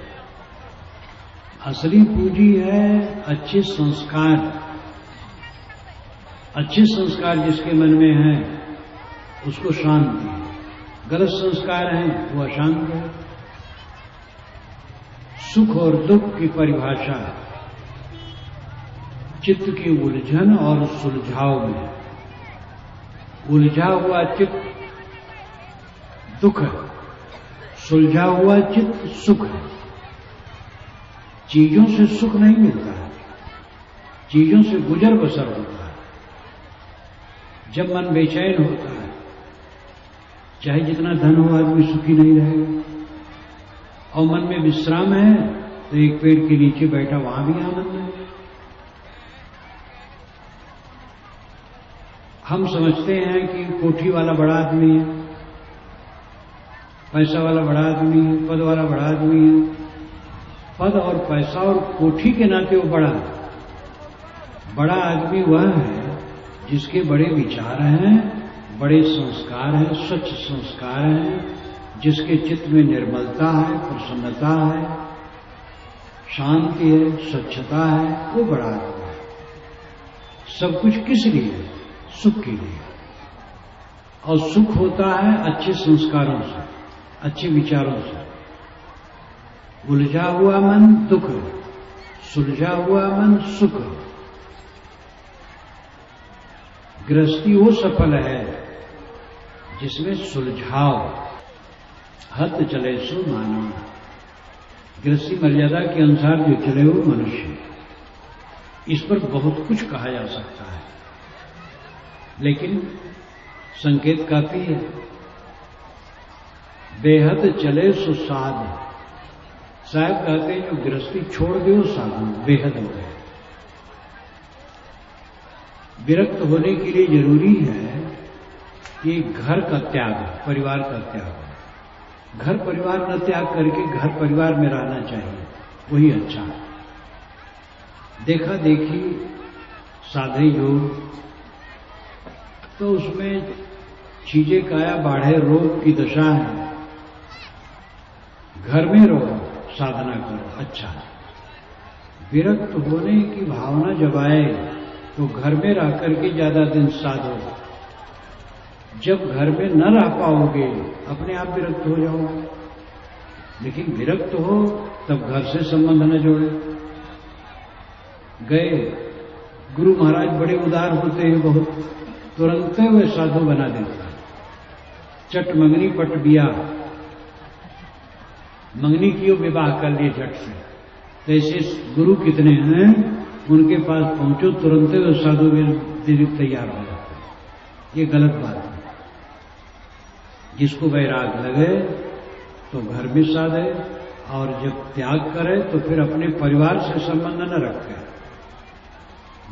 असली पूंजी है अच्छे संस्कार। अच्छे संस्कार जिसके मन में है उसको शांति है। गलत संस्कार हैं वो अशांत है। सुख और दुख की परिभाषा चित्त की उलझन और सुलझाव में। उलझा हुआ चित्त दुख है, सुलझा हुआ चित्त सुख है। चीजों से सुख नहीं मिलता है, चीजों से गुजर बसर होता है। जब मन बेचैन होता है, चाहे जितना धन हो आदमी सुखी नहीं रहेगा। और मन में विश्राम है तो एक पेड़ के नीचे बैठा वहां भी आनंद है। हम समझते हैं कि कोठी वाला बड़ा आदमी है, पैसा वाला बड़ा आदमी है, पद वाला बड़ा आदमी है। पद और पैसा और कोठी के नाते वो बड़ा है। बड़ा आदमी वह है जिसके बड़े विचार हैं, बड़े संस्कार हैं, स्वच्छ संस्कार हैं, जिसके चित्त में निर्मलता है, प्रसन्नता है, शांति है, स्वच्छता है, वो बड़ा आदमी है। सब कुछ किस लिए? सुख के लिए। और सुख होता है अच्छे संस्कारों से, अच्छे विचारों से। उलझा हुआ मन दुख है, सुलझा हुआ मन सुख है। गृहस्थी वो सफल है जिसमें सुलझाव। हत चले सो मानव। गृहस्थी मर्यादा के अनुसार जो चले हो मनुष्य। इस पर बहुत कुछ कहा जा सकता है, लेकिन संकेत काफी है। बेहद चले सो साध। साहब कहते हैं जो गृहस्थी छोड़ दो साधु बेहद हो गए। विरक्त होने के लिए जरूरी है कि घर का त्याग, परिवार का त्याग। घर परिवार न त्याग करके घर परिवार में रहना चाहिए, वही अच्छा है। देखा देखी साधे योग तो उसमें चीजें काया बाढ़े रोग की दशा है। घर में रहो, साधना करो, अच्छा। विरक्त होने की भावना जब आए तो घर में रह करके ज्यादा दिन साधो। जब घर में न रह पाओगे अपने आप विरक्त हो जाओगे। लेकिन विरक्त हो तब घर से संबंध न जोड़े। गए गुरु महाराज बड़े उदार होते हैं बहुत, तुरंत वे साधु बना देते हैं। चट मंगनी पट बिया, मंगनी की विवाह कर लिए झट से। तो ऐसे गुरु कितने हैं, उनके पास पहुंचो तुरंत वे साधु देने तैयार हो जाते हैं। ये गलत बात है। जिसको वैराग लगे तो घर में साधे, और जब त्याग करे तो फिर अपने परिवार से संबंध न रखे।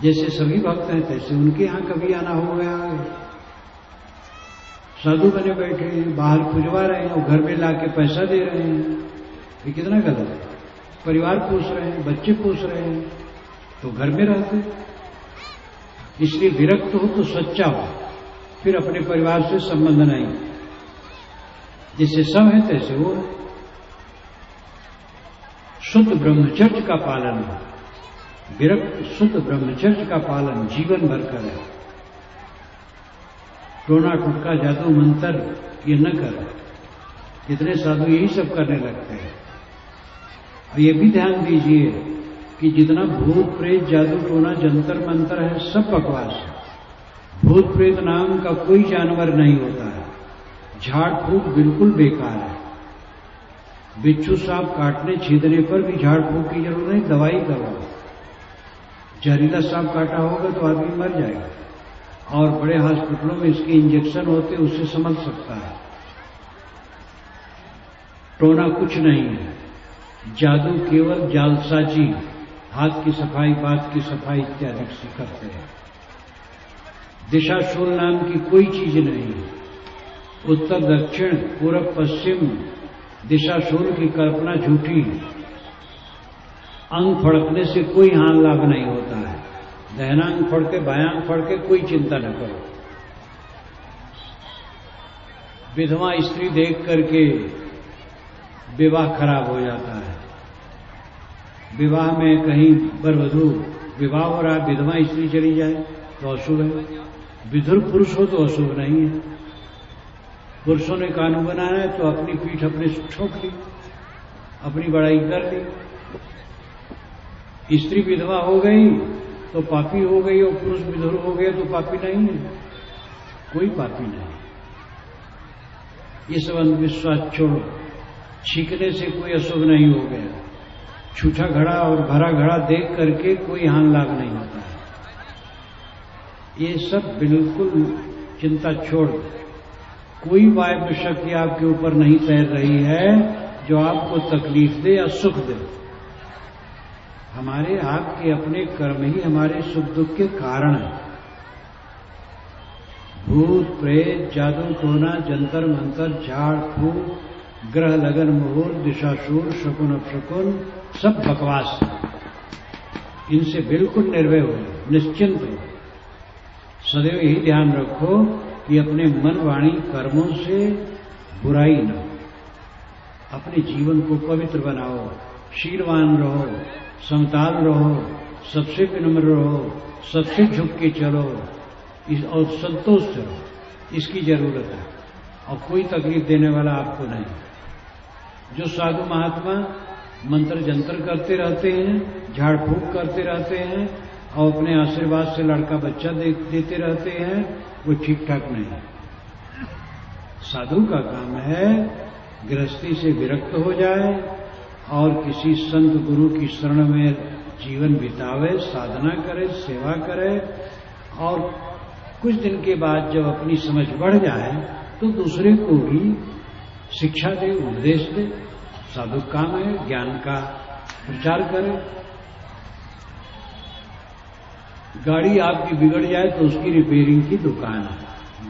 जैसे सभी भक्त हैं तैसे उनके यहां कभी आना हो गया, साधु बने बैठे हैं, बाहर खुजवा रहे हैं और घर में लाके पैसा दे रहे हैं। ये कितना गलत है। परिवार पोस रहे हैं, बच्चे पोस रहे हैं, तो घर में रहते। इसलिए विरक्त हो तो सच्चा हो, फिर अपने परिवार से संबंध नहीं। जैसे सब है तैसे वो शुद्ध ब्रह्मचर्य का पालन हो। विरक्त शुद्ध ब्रह्मचर्य का पालन जीवन भर करे। टोना टुटका जादू मंत्र ये न करे। कितने साधु यही सब करने लगते हैं। और ये भी ध्यान दीजिए कि जितना भूत प्रेत जादू टोना जंतर मंत्र है सब बकवास है। भूत प्रेत नाम का कोई जानवर नहीं होता है। झाड़ फूक बिल्कुल बेकार है। बिच्छू सांप काटने छीदने पर भी झाड़ फूक की जरूरत नहीं, दवाई करो। जहरीला सांप काटा होगा तो आदमी मर जाएगा, और बड़े हॉस्पिटलों में इसके इंजेक्शन होते, उससे समझ सकता है। टोना कुछ नहीं है, जादू केवल जालसाजी, हाथ की सफाई, बात की सफाई इत्यादि से करते हैं। दिशाशूल नाम की कोई चीज नहीं है। उत्तर दक्षिण पूर्व पश्चिम दिशाशूल की कल्पना झूठी। अंग फड़कने से कोई हानि लाभ नहीं होता है। दहना अंग फड़के बायां अंग फड़के कोई चिंता न करो। विधवा स्त्री देख करके विवाह खराब हो जाता है। विवाह में कहीं वरवधू विवाह हो रहा है, विधवा स्त्री चली जाए तो अशुभ है। विधुर पुरुष हो तो अशुभ नहीं है। पुरुषों ने कानून बनाया है तो अपनी पीठ अपने ठोक ली, अपनी बड़ाई कर ली। स्त्री विधवा हो गई तो पापी हो गई, और पुरुष विधुर हो गए तो पापी नहीं है। कोई पापी नहीं। ये सब अंधविश्वास छोड़ो। छींकने से कोई अशुभ नहीं हो गया। छूछा घड़ा और भरा घड़ा देख करके कोई हानि लाभ नहीं होता है। ये सब बिल्कुल चिंता छोड़। कोई वायव्य शक्ति आपके ऊपर नहीं तैर रही है जो आपको तकलीफ दे या सुख दे। हमारे आपके अपने कर्म ही हमारे सुख दुख के कारण है। भूत प्रेत जादू टोना जंतर मंतर झाड़ फूक ग्रह लगन मुहूर्त दिशाशूल शकुन अपशकुन सब बकवास है। इनसे बिल्कुल निर्भय हो, निश्चिंत हो। सदैव यही ध्यान रखो कि अपने मन वाणी कर्मों से बुराई न हो। अपने जीवन को पवित्र बनाओ, शीलवान रहो, समताल रहो, सबसे विनम्र रहो, सबसे झुक के चलो और संतोष रहो। इसकी जरूरत है, और कोई तकलीफ देने वाला आपको नहीं। जो साधु महात्मा मंत्र जंतर करते रहते हैं, झाड़ फूक करते रहते हैं और अपने आशीर्वाद से लड़का बच्चा देते रहते हैं, वो ठीक ठाक नहीं है। साधु का काम है गृहस्थी से विरक्त हो जाए और किसी संत गुरु की शरण में जीवन बितावे, साधना करे, सेवा करे, और कुछ दिन के बाद जब अपनी समझ बढ़ जाए तो दूसरे को भी शिक्षा दे, उपदेश दे, साधु काम है, ज्ञान का प्रचार करे। गाड़ी आपकी बिगड़ जाए तो उसकी रिपेयरिंग की दुकान है,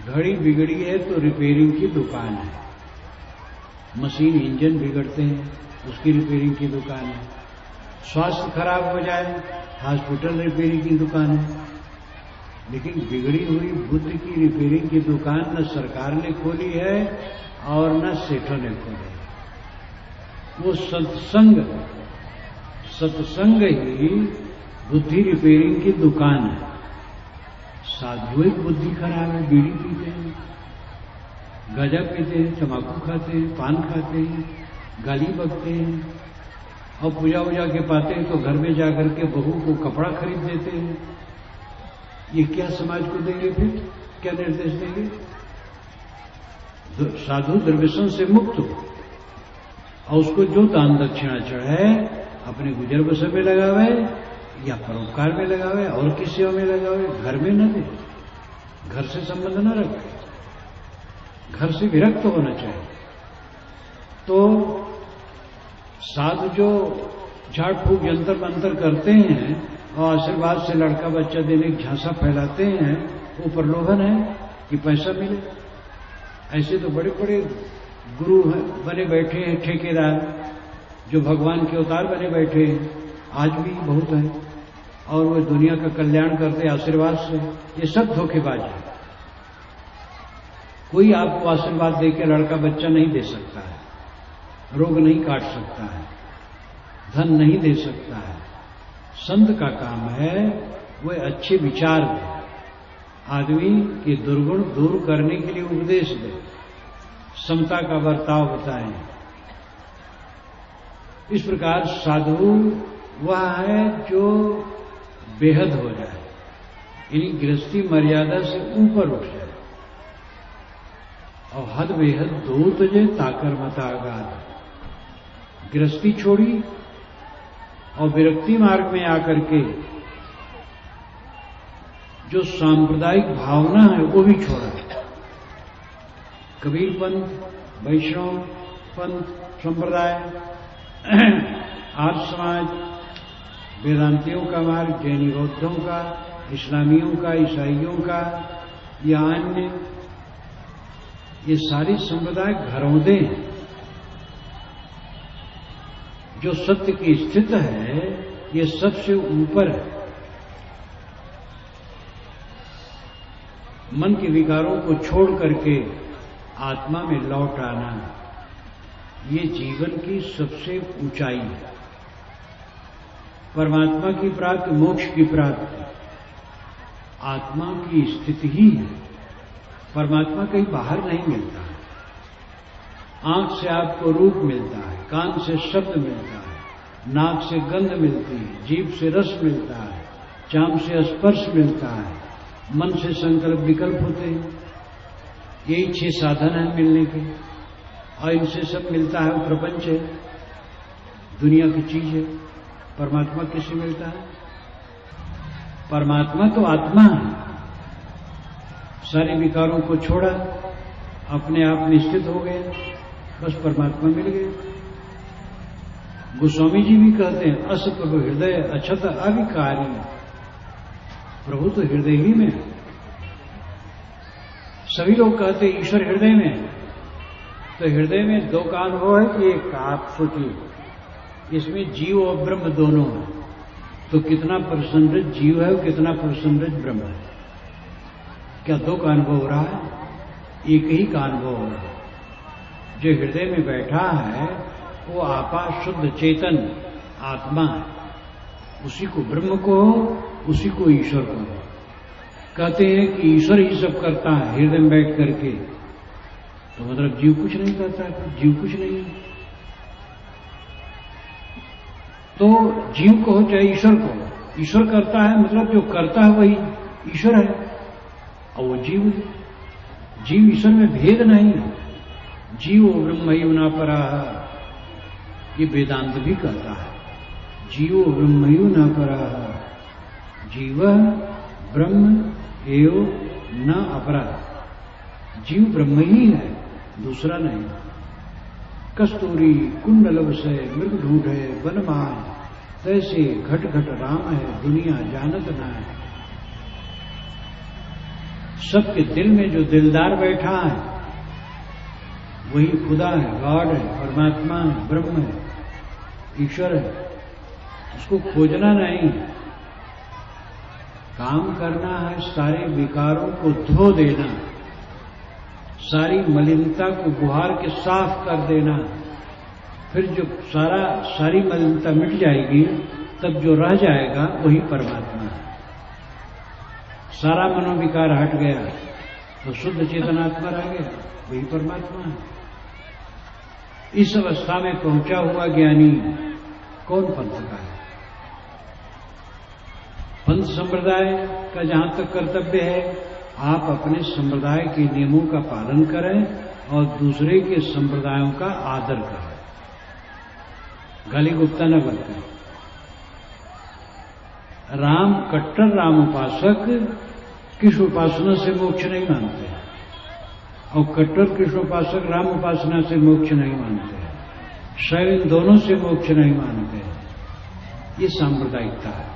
घड़ी बिगड़ी है तो रिपेयरिंग की दुकान है, मशीन इंजन बिगड़ते हैं उसकी रिपेयरिंग की दुकान है, स्वास्थ्य खराब हो जाए हॉस्पिटल रिपेयरिंग की दुकान है। लेकिन बिगड़ी हुई बुद्धि की रिपेयरिंग की दुकान न सरकार ने खोली है और न सेठों ने खोली है। वो सत्संग ही बुद्धि रिपेयरिंग की दुकान है। साधु एक बुद्धि खराब है, बीड़ी पीते हैं, गांजा पीते हैं, तंबाकू खाते हैं, पान खाते हैं, गाली बकते हैं और पूजा वूजा के पाते हैं तो घर में जाकर के बहू को कपड़ा खरीद देते हैं। ये क्या समाज को देंगे? फिर क्या निर्देश देंगे? साधु द्रव्यसन से मुक्त हो और उसको जो दान दक्षिणा चढ़ाए अपने गुजर बसर में लगावे या परोपकार में लगावे और किसी सेवा में लगावे, घर में न दे, घर से संबंध न रखे, घर से विरक्त होना चाहिए। तो साधु जो झाड़ फूक जंतर मंतर करते हैं और आशीर्वाद से लड़का बच्चा देने की झांसा फैलाते हैं, वो प्रलोभन है कि पैसा मिले। ऐसे तो बड़े बड़े गुरु बने बैठे हैं, ठेकेदार जो भगवान के अवतार बने बैठे हैं, आज भी बहुत है और वो दुनिया का कल्याण करते आशीर्वाद से। ये सब धोखेबाजी है। कोई आपको आशीर्वाद देकर लड़का बच्चा नहीं दे सकता है, रोग नहीं काट सकता है, धन नहीं दे सकता है। संत का काम है वह अच्छे विचार दे, आदमी के दुर्गुण दूर करने के लिए उपदेश दे, समता का बर्ताव बताएं। इस प्रकार साधु वह है जो बेहद हो जाए, यानी गृहस्थी मर्यादा से ऊपर उठ जाए और हद बेहद दूर तुझे ताकर मतागार। गृहस्थी छोड़ी और विरक्ति मार्ग में आकर के जो सांप्रदायिक भावना है वो भी छोड़ा। कबीर पंथ, वैष्णव पंथ संप्रदाय, आर्य समाज, वेदांतियों का मार्ग, जैनी बौद्धों का, इस्लामियों का, ईसाइयों का या अन्य, ये सारी संप्रदाय घरौंदे हैं। जो सत्य की स्थिति है ये सबसे ऊपर है। मन के विकारों को छोड़ करके आत्मा में लौट आना, ये जीवन की सबसे ऊंचाई है। परमात्मा की प्राप्ति, मोक्ष की प्राप्ति आत्मा की स्थिति ही है। परमात्मा कहीं बाहर नहीं मिलता है। आंख से आपको रूप मिलता है, कान से शब्द मिलता है, नाक से गंध मिलती है, जीभ से रस मिलता है, चाम से स्पर्श मिलता है, मन से संकल्प विकल्प होते हैं। यही 6 साधन है मिलने के और इनसे सब मिलता है। वो प्रपंच है, दुनिया की चीज है। परमात्मा किससे मिलता है? परमात्मा तो आत्मा है। सारे विकारों को छोड़ा, अपने आप में स्थित हो गए, बस परमात्मा मिल गए। गोस्वामी जी भी कहते हैं अस प्रभु हृदय अक्षत अविकारी। प्रभु तो हृदय ही में। सभी लोग कहते हैं ईश्वर हृदय में, तो हृदय में 2 का अनुभव है कि एक आप सोचिए, इसमें जीव और ब्रह्म दोनों है, तो कितना प्रसन्नत जीव है और कितना प्रसन्नत ब्रह्म है? क्या 2 का अनुभव हो रहा है? एक ही का अनुभव हो रहा है। जो हृदय में बैठा है वो आपा शुद्ध चेतन आत्मा है। उसी को ब्रह्म को, उसी को ईश्वर को कहते हैं कि ईश्वर ही सब करता है हृदय में बैठ करके। तो मतलब जीव कुछ नहीं करता है, जीव कुछ नहीं है। तो जीव को चाहे ईश्वर को, ईश्वर करता है मतलब जो करता है वही ईश्वर है और वो जीव है। जीव ईश्वर में भेद नहीं। जीव ब्रह्मयुना परा, ये वेदांत भी कहता है। जीवो ब्रह्मयुना परा, जीव ब्रह्म एव न अपरा। जीव ब्रह्म ही है, दूसरा नहीं। कस्तूरी कुंडल से मृग ढूंढे वन माय, तैसे घट घट राम है दुनिया जानत ना है। सबके दिल में जो दिलदार बैठा है वही खुदा है, गॉड है, परमात्मा है, ब्रह्म है, ईश्वर है। उसको खोजना नहीं, काम करना है सारे विकारों को धो देना, सारी मलिनता को गुहार के साफ कर देना। फिर जो सारी मलिनता मिट जाएगी तब जो रह जाएगा वही परमात्मा है। सारा मनोविकार हट गया तो शुद्ध चेतनात्मा रह गया, वही परमात्मा है। इस अवस्था में पहुंचा हुआ ज्ञानी कौन पंथ का है? पंथ संप्रदाय का जहां तक कर्तव्य है, आप अपने संप्रदाय के नियमों का पालन करें और दूसरे के संप्रदायों का आदर करें, गाली गुप्ता न बरतें। राम कट्टर राम उपासक कृष्ण उपासना से मोक्ष नहीं मानते हैं और कट्टर कृष्ण उपासक राम उपासना से मोक्ष नहीं मानते हैं, शैव इन दोनों से मोक्ष नहीं मानते हैं। ये सांप्रदायिकता है।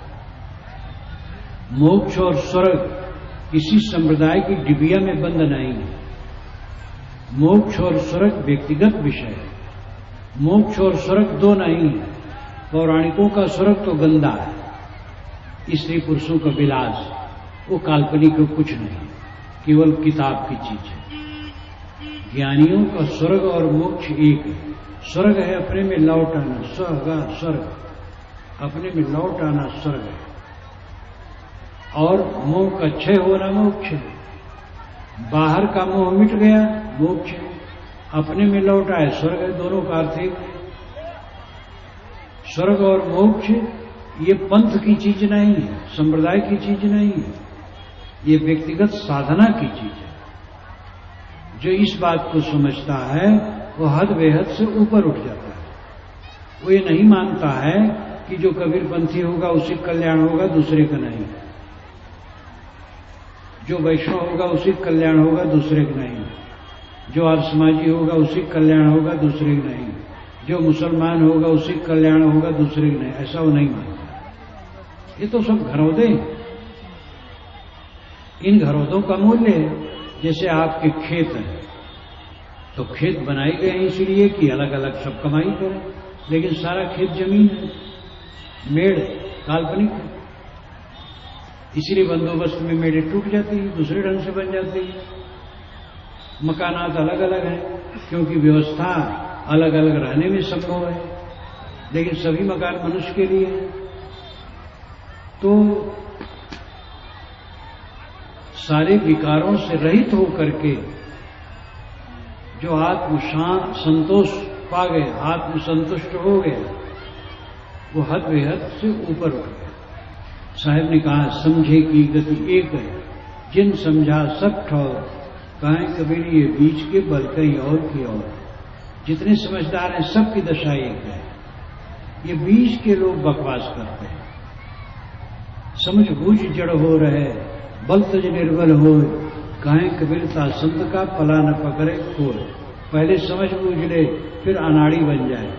मोक्ष और स्वर्ग किसी संप्रदाय की डिबिया में बंद नहीं है। मोक्ष और स्वर्ग व्यक्तिगत विषय है। मोक्ष और स्वर्ग दो नहीं है। पौराणिकों का स्वर्ग तो गंदा है, स्त्री पुरुषों का विलास, वो काल्पनिक कुछ नहीं, केवल किताब की चीज है। ज्ञानियों का स्वर्ग और मोक्ष एक है। स्वर्ग है अपने में लौट आना, स्वर्ग अपने में लौट आना स्वर्ग है, और मोह का क्षय होना मोक्ष है। बाहर का मोह मिट गया मोक्ष है, अपने में लौट आए स्वर्ग है। दोनों का अर्थ एक है। स्वर्ग और मोक्ष ये पंथ की चीज नहीं है, संप्रदाय की चीज नहीं है, ये व्यक्तिगत साधना की चीज है। जो इस बात को समझता है वो हद बेहद से ऊपर उठ जाता है। वो ये नहीं मानता है कि जो कबीरपंथी होगा उसी कल्याण होगा, दूसरे का नहीं। जो वैष्णव होगा उसी कल्याण होगा, दूसरे का नहीं। जो आर्यसमाजी होगा उसी कल्याण होगा, दूसरे का नहीं। जो मुसलमान होगा उसी कल्याण होगा, दूसरे का नहीं। ऐसा वो नहीं मानता। ये तो सब घरौदे हैं। इन घरौदों का मूल्य है जैसे आपके खेत हैं, तो खेत बनाए गए हैं इसलिए कि अलग अलग सब कमाई करें, लेकिन सारा खेत जमीन है, मेड़ काल्पनिक है। इसलिए बंदोबस्त में मेड़े टूट जाती है, दूसरे ढंग से बन जाती है। मकानात अलग अलग हैं क्योंकि व्यवस्था अलग अलग रहने में संभव है, लेकिन सभी मकान मनुष्य के लिए हैं। तो सारे विकारों से रहित होकर के जो आत्म संतोष पा गए, आत्म संतुष्ट हो गए, वो हद बेहद से ऊपर उठ गए। साहब ने कहा समझे की गति एक है, जिन समझा सब ठौर, कहें कबीर ये बीच के बल कहीं और की और। जितने समझदार हैं सबकी दशा एक है, ये बीच के लोग बकवास करते हैं। समझ बूझ जड़ हो रहे, बल तज निर्बल हो, कहें कबीरता संत का पला न पकड़े खोल। पहले समझ बूझ ले फिर अनाड़ी बन जाए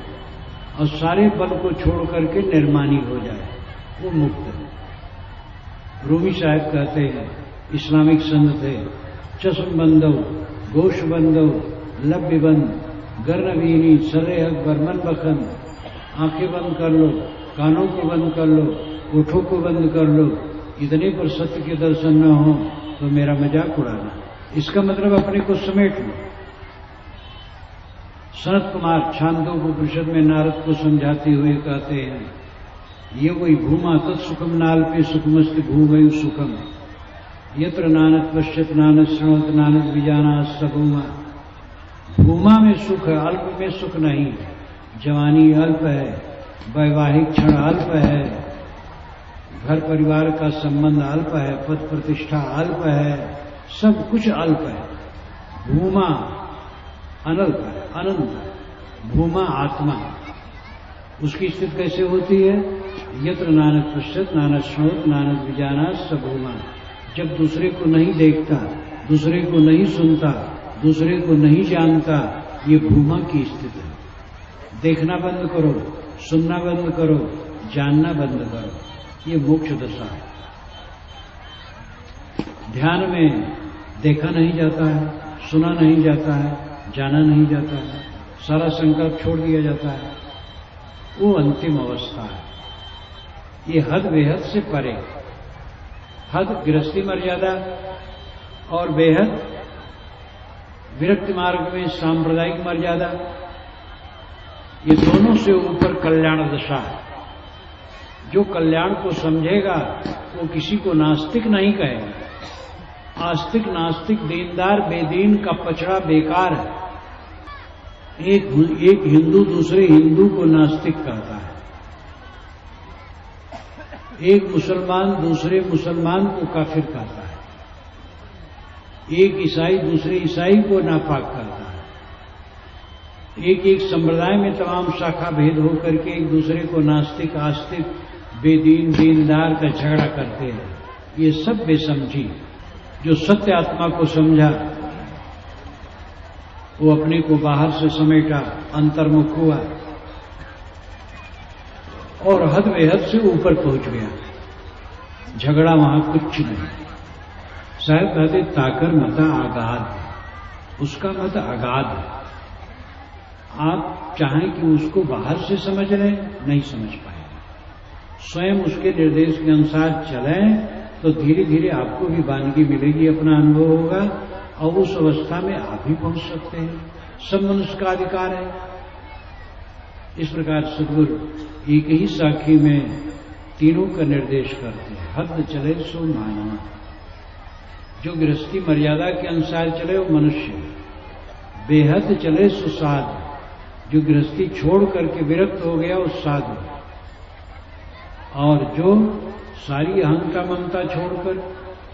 और सारे बल को छोड़ करके निर्मानी हो जाए, वो मुक्त है। रूमी साहब कहते हैं, इस्लामिक संत थे, चश्म बंदो गोश बंदो लब्य बंद गर्नवीनी सरे अकबर मन बखन। आंखें बंद कर लो, कानों को बंद कर लो, ओठों को बंद कर लो, इतने पर सत्य के दर्शन न हो तो मेरा मजाक उड़ाना। इसका मतलब अपने को समेट लो। सनत कुमार छांदोग्योपनिषद में नारद को समझाते हुए कहते हैं, ये वही भूमा तत्सुखम नाल्पे सुखमस्त भूमयु सुखम, यत्र नानद पश्यत नानद श्रवत नानद विजाना सबूमा। भूमा में सुख है, अल्प में सुख नहीं। जवानी अल्प है, वैवाहिक क्षण अल्प है, घर परिवार का संबंध अल्प है, पद प्रतिष्ठा अल्प है, सब कुछ अल्प है। भूमा अनल्प है, अनंत। भूमा आत्मा, उसकी स्थिति कैसे होती है? यत्र नानद पश्यत नानद श्रोत नानद विजाना सबूमा। जब दूसरे को नहीं देखता, दूसरे को नहीं सुनता, दूसरे को नहीं जानता, ये भूमा की स्थिति है। देखना बंद करो, सुनना बंद करो, जानना बंद करो। ये मोक्ष दशा है। ध्यान में देखा नहीं जाता है, सुना नहीं जाता है, जाना नहीं जाता है, सारा संकल्प छोड़ दिया जाता है। वो अंतिम अवस्था है। ये हद बेहद से परे। हद गृहस्थी मर्यादा और बेहद विरक्ति मार्ग में सांप्रदायिक मर्यादा, ये दोनों से ऊपर कल्याण दशा है। जो कल्याण को समझेगा वो किसी को नास्तिक नहीं कहेगा। आस्तिक, नास्तिक, दीनदार, बेदीन का पचड़ा बेकार है। एक हिंदू दूसरे हिंदू को नास्तिक कहता है। एक मुसलमान दूसरे मुसलमान को काफिर कहता है। एक ईसाई दूसरे ईसाई को नापाक करता है। एक संप्रदाय में तमाम शाखा भेद होकर के एक दूसरे को नास्तिक, आस्तिक, बेदीन, दीनदार का झगड़ा करते हैं। ये सब बेसमझी। जो सत्य आत्मा को समझा वो अपने को बाहर से समेटा, अंतर्मुख हुआ और हद बेहद से ऊपर पहुंच गया। झगड़ा वहां कुछ नहीं। साहब कहते ताकर मत आगाध, उसका मत अगाध है। आप चाहें कि उसको बाहर से समझ लें, नहीं समझ पाएंगे। स्वयं उसके निर्देश के अनुसार चलें तो धीरे धीरे आपको भी वानगी मिलेगी, अपना अनुभव होगा और उस अवस्था में आप भी पहुंच सकते हैं। सब मनुष्य का अधिकार है। इस प्रकार सद्गुरु एक ही साखी में तीनों का निर्देश करते हैं। हद चले सो मानव। जो गृहस्थी मर्यादा के अनुसार चले वो मनुष्य। बेहद चले सो साधु। जो गृहस्थी छोड़ करके विरक्त हो गया वो साधु। और जो सारी अहंता ममता छोड़कर,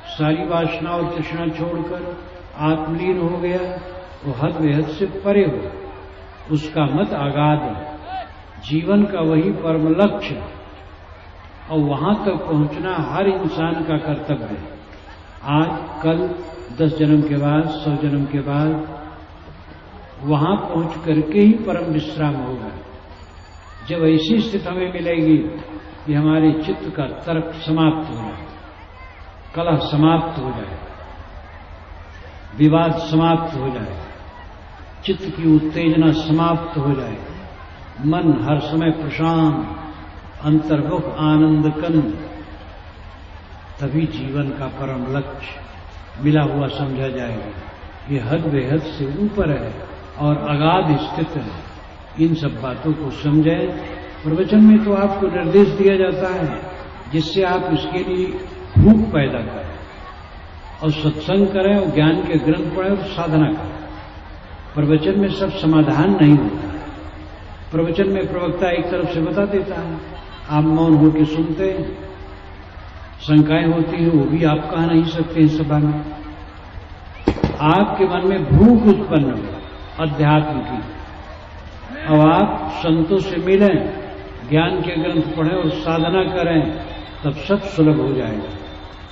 सारी वासना और तृष्णा छोड़कर आत्मलीन हो गया वो हद बेहद से परे हो। उसका मत अगाध। जीवन का वही परम लक्ष्य और वहां तक पहुंचना हर इंसान का कर्तव्य है। आज, कल, 10 जन्म के बाद, 100 जन्म के बाद वहां पहुंच करके ही परम विश्राम होगा। जब ऐसी स्थिति हमें मिलेगी कि हमारे चित्त का तर्क समाप्त हो जाए, कलह समाप्त हो जाए, विवाद समाप्त हो जाए, चित्त की उत्तेजना समाप्त हो जाए, मन हर समय प्रशांत, अंतर्मुख, आनंद कंद, तभी जीवन का परम लक्ष्य मिला हुआ समझा जाएगा। ये हद बेहद से ऊपर है और अगाध स्थित है। इन सब बातों को समझें। प्रवचन में तो आपको निर्देश दिया जाता है जिससे आप इसके लिए भूख पैदा करें और सत्संग करें और ज्ञान के ग्रंथ पढ़ें और साधना करें। प्रवचन में सब समाधान नहीं होता। प्रवचन में प्रवक्ता एक तरफ से बता देता है, आप मौन होकर सुनते हैं। शंकाएं होती हैं वो भी आप कह नहीं सकते इस सभा में। आपके मन में भूख उत्पन्न हो अध्यात्म की, अब आप संतों से मिलें, ज्ञान के ग्रंथ पढ़ें और साधना करें, तब सब सुलभ हो जाएगा।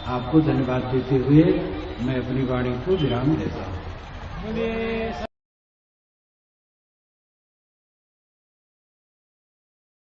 आपको धन्यवाद देते हुए मैं अपनी वाणी को विराम देता हूं।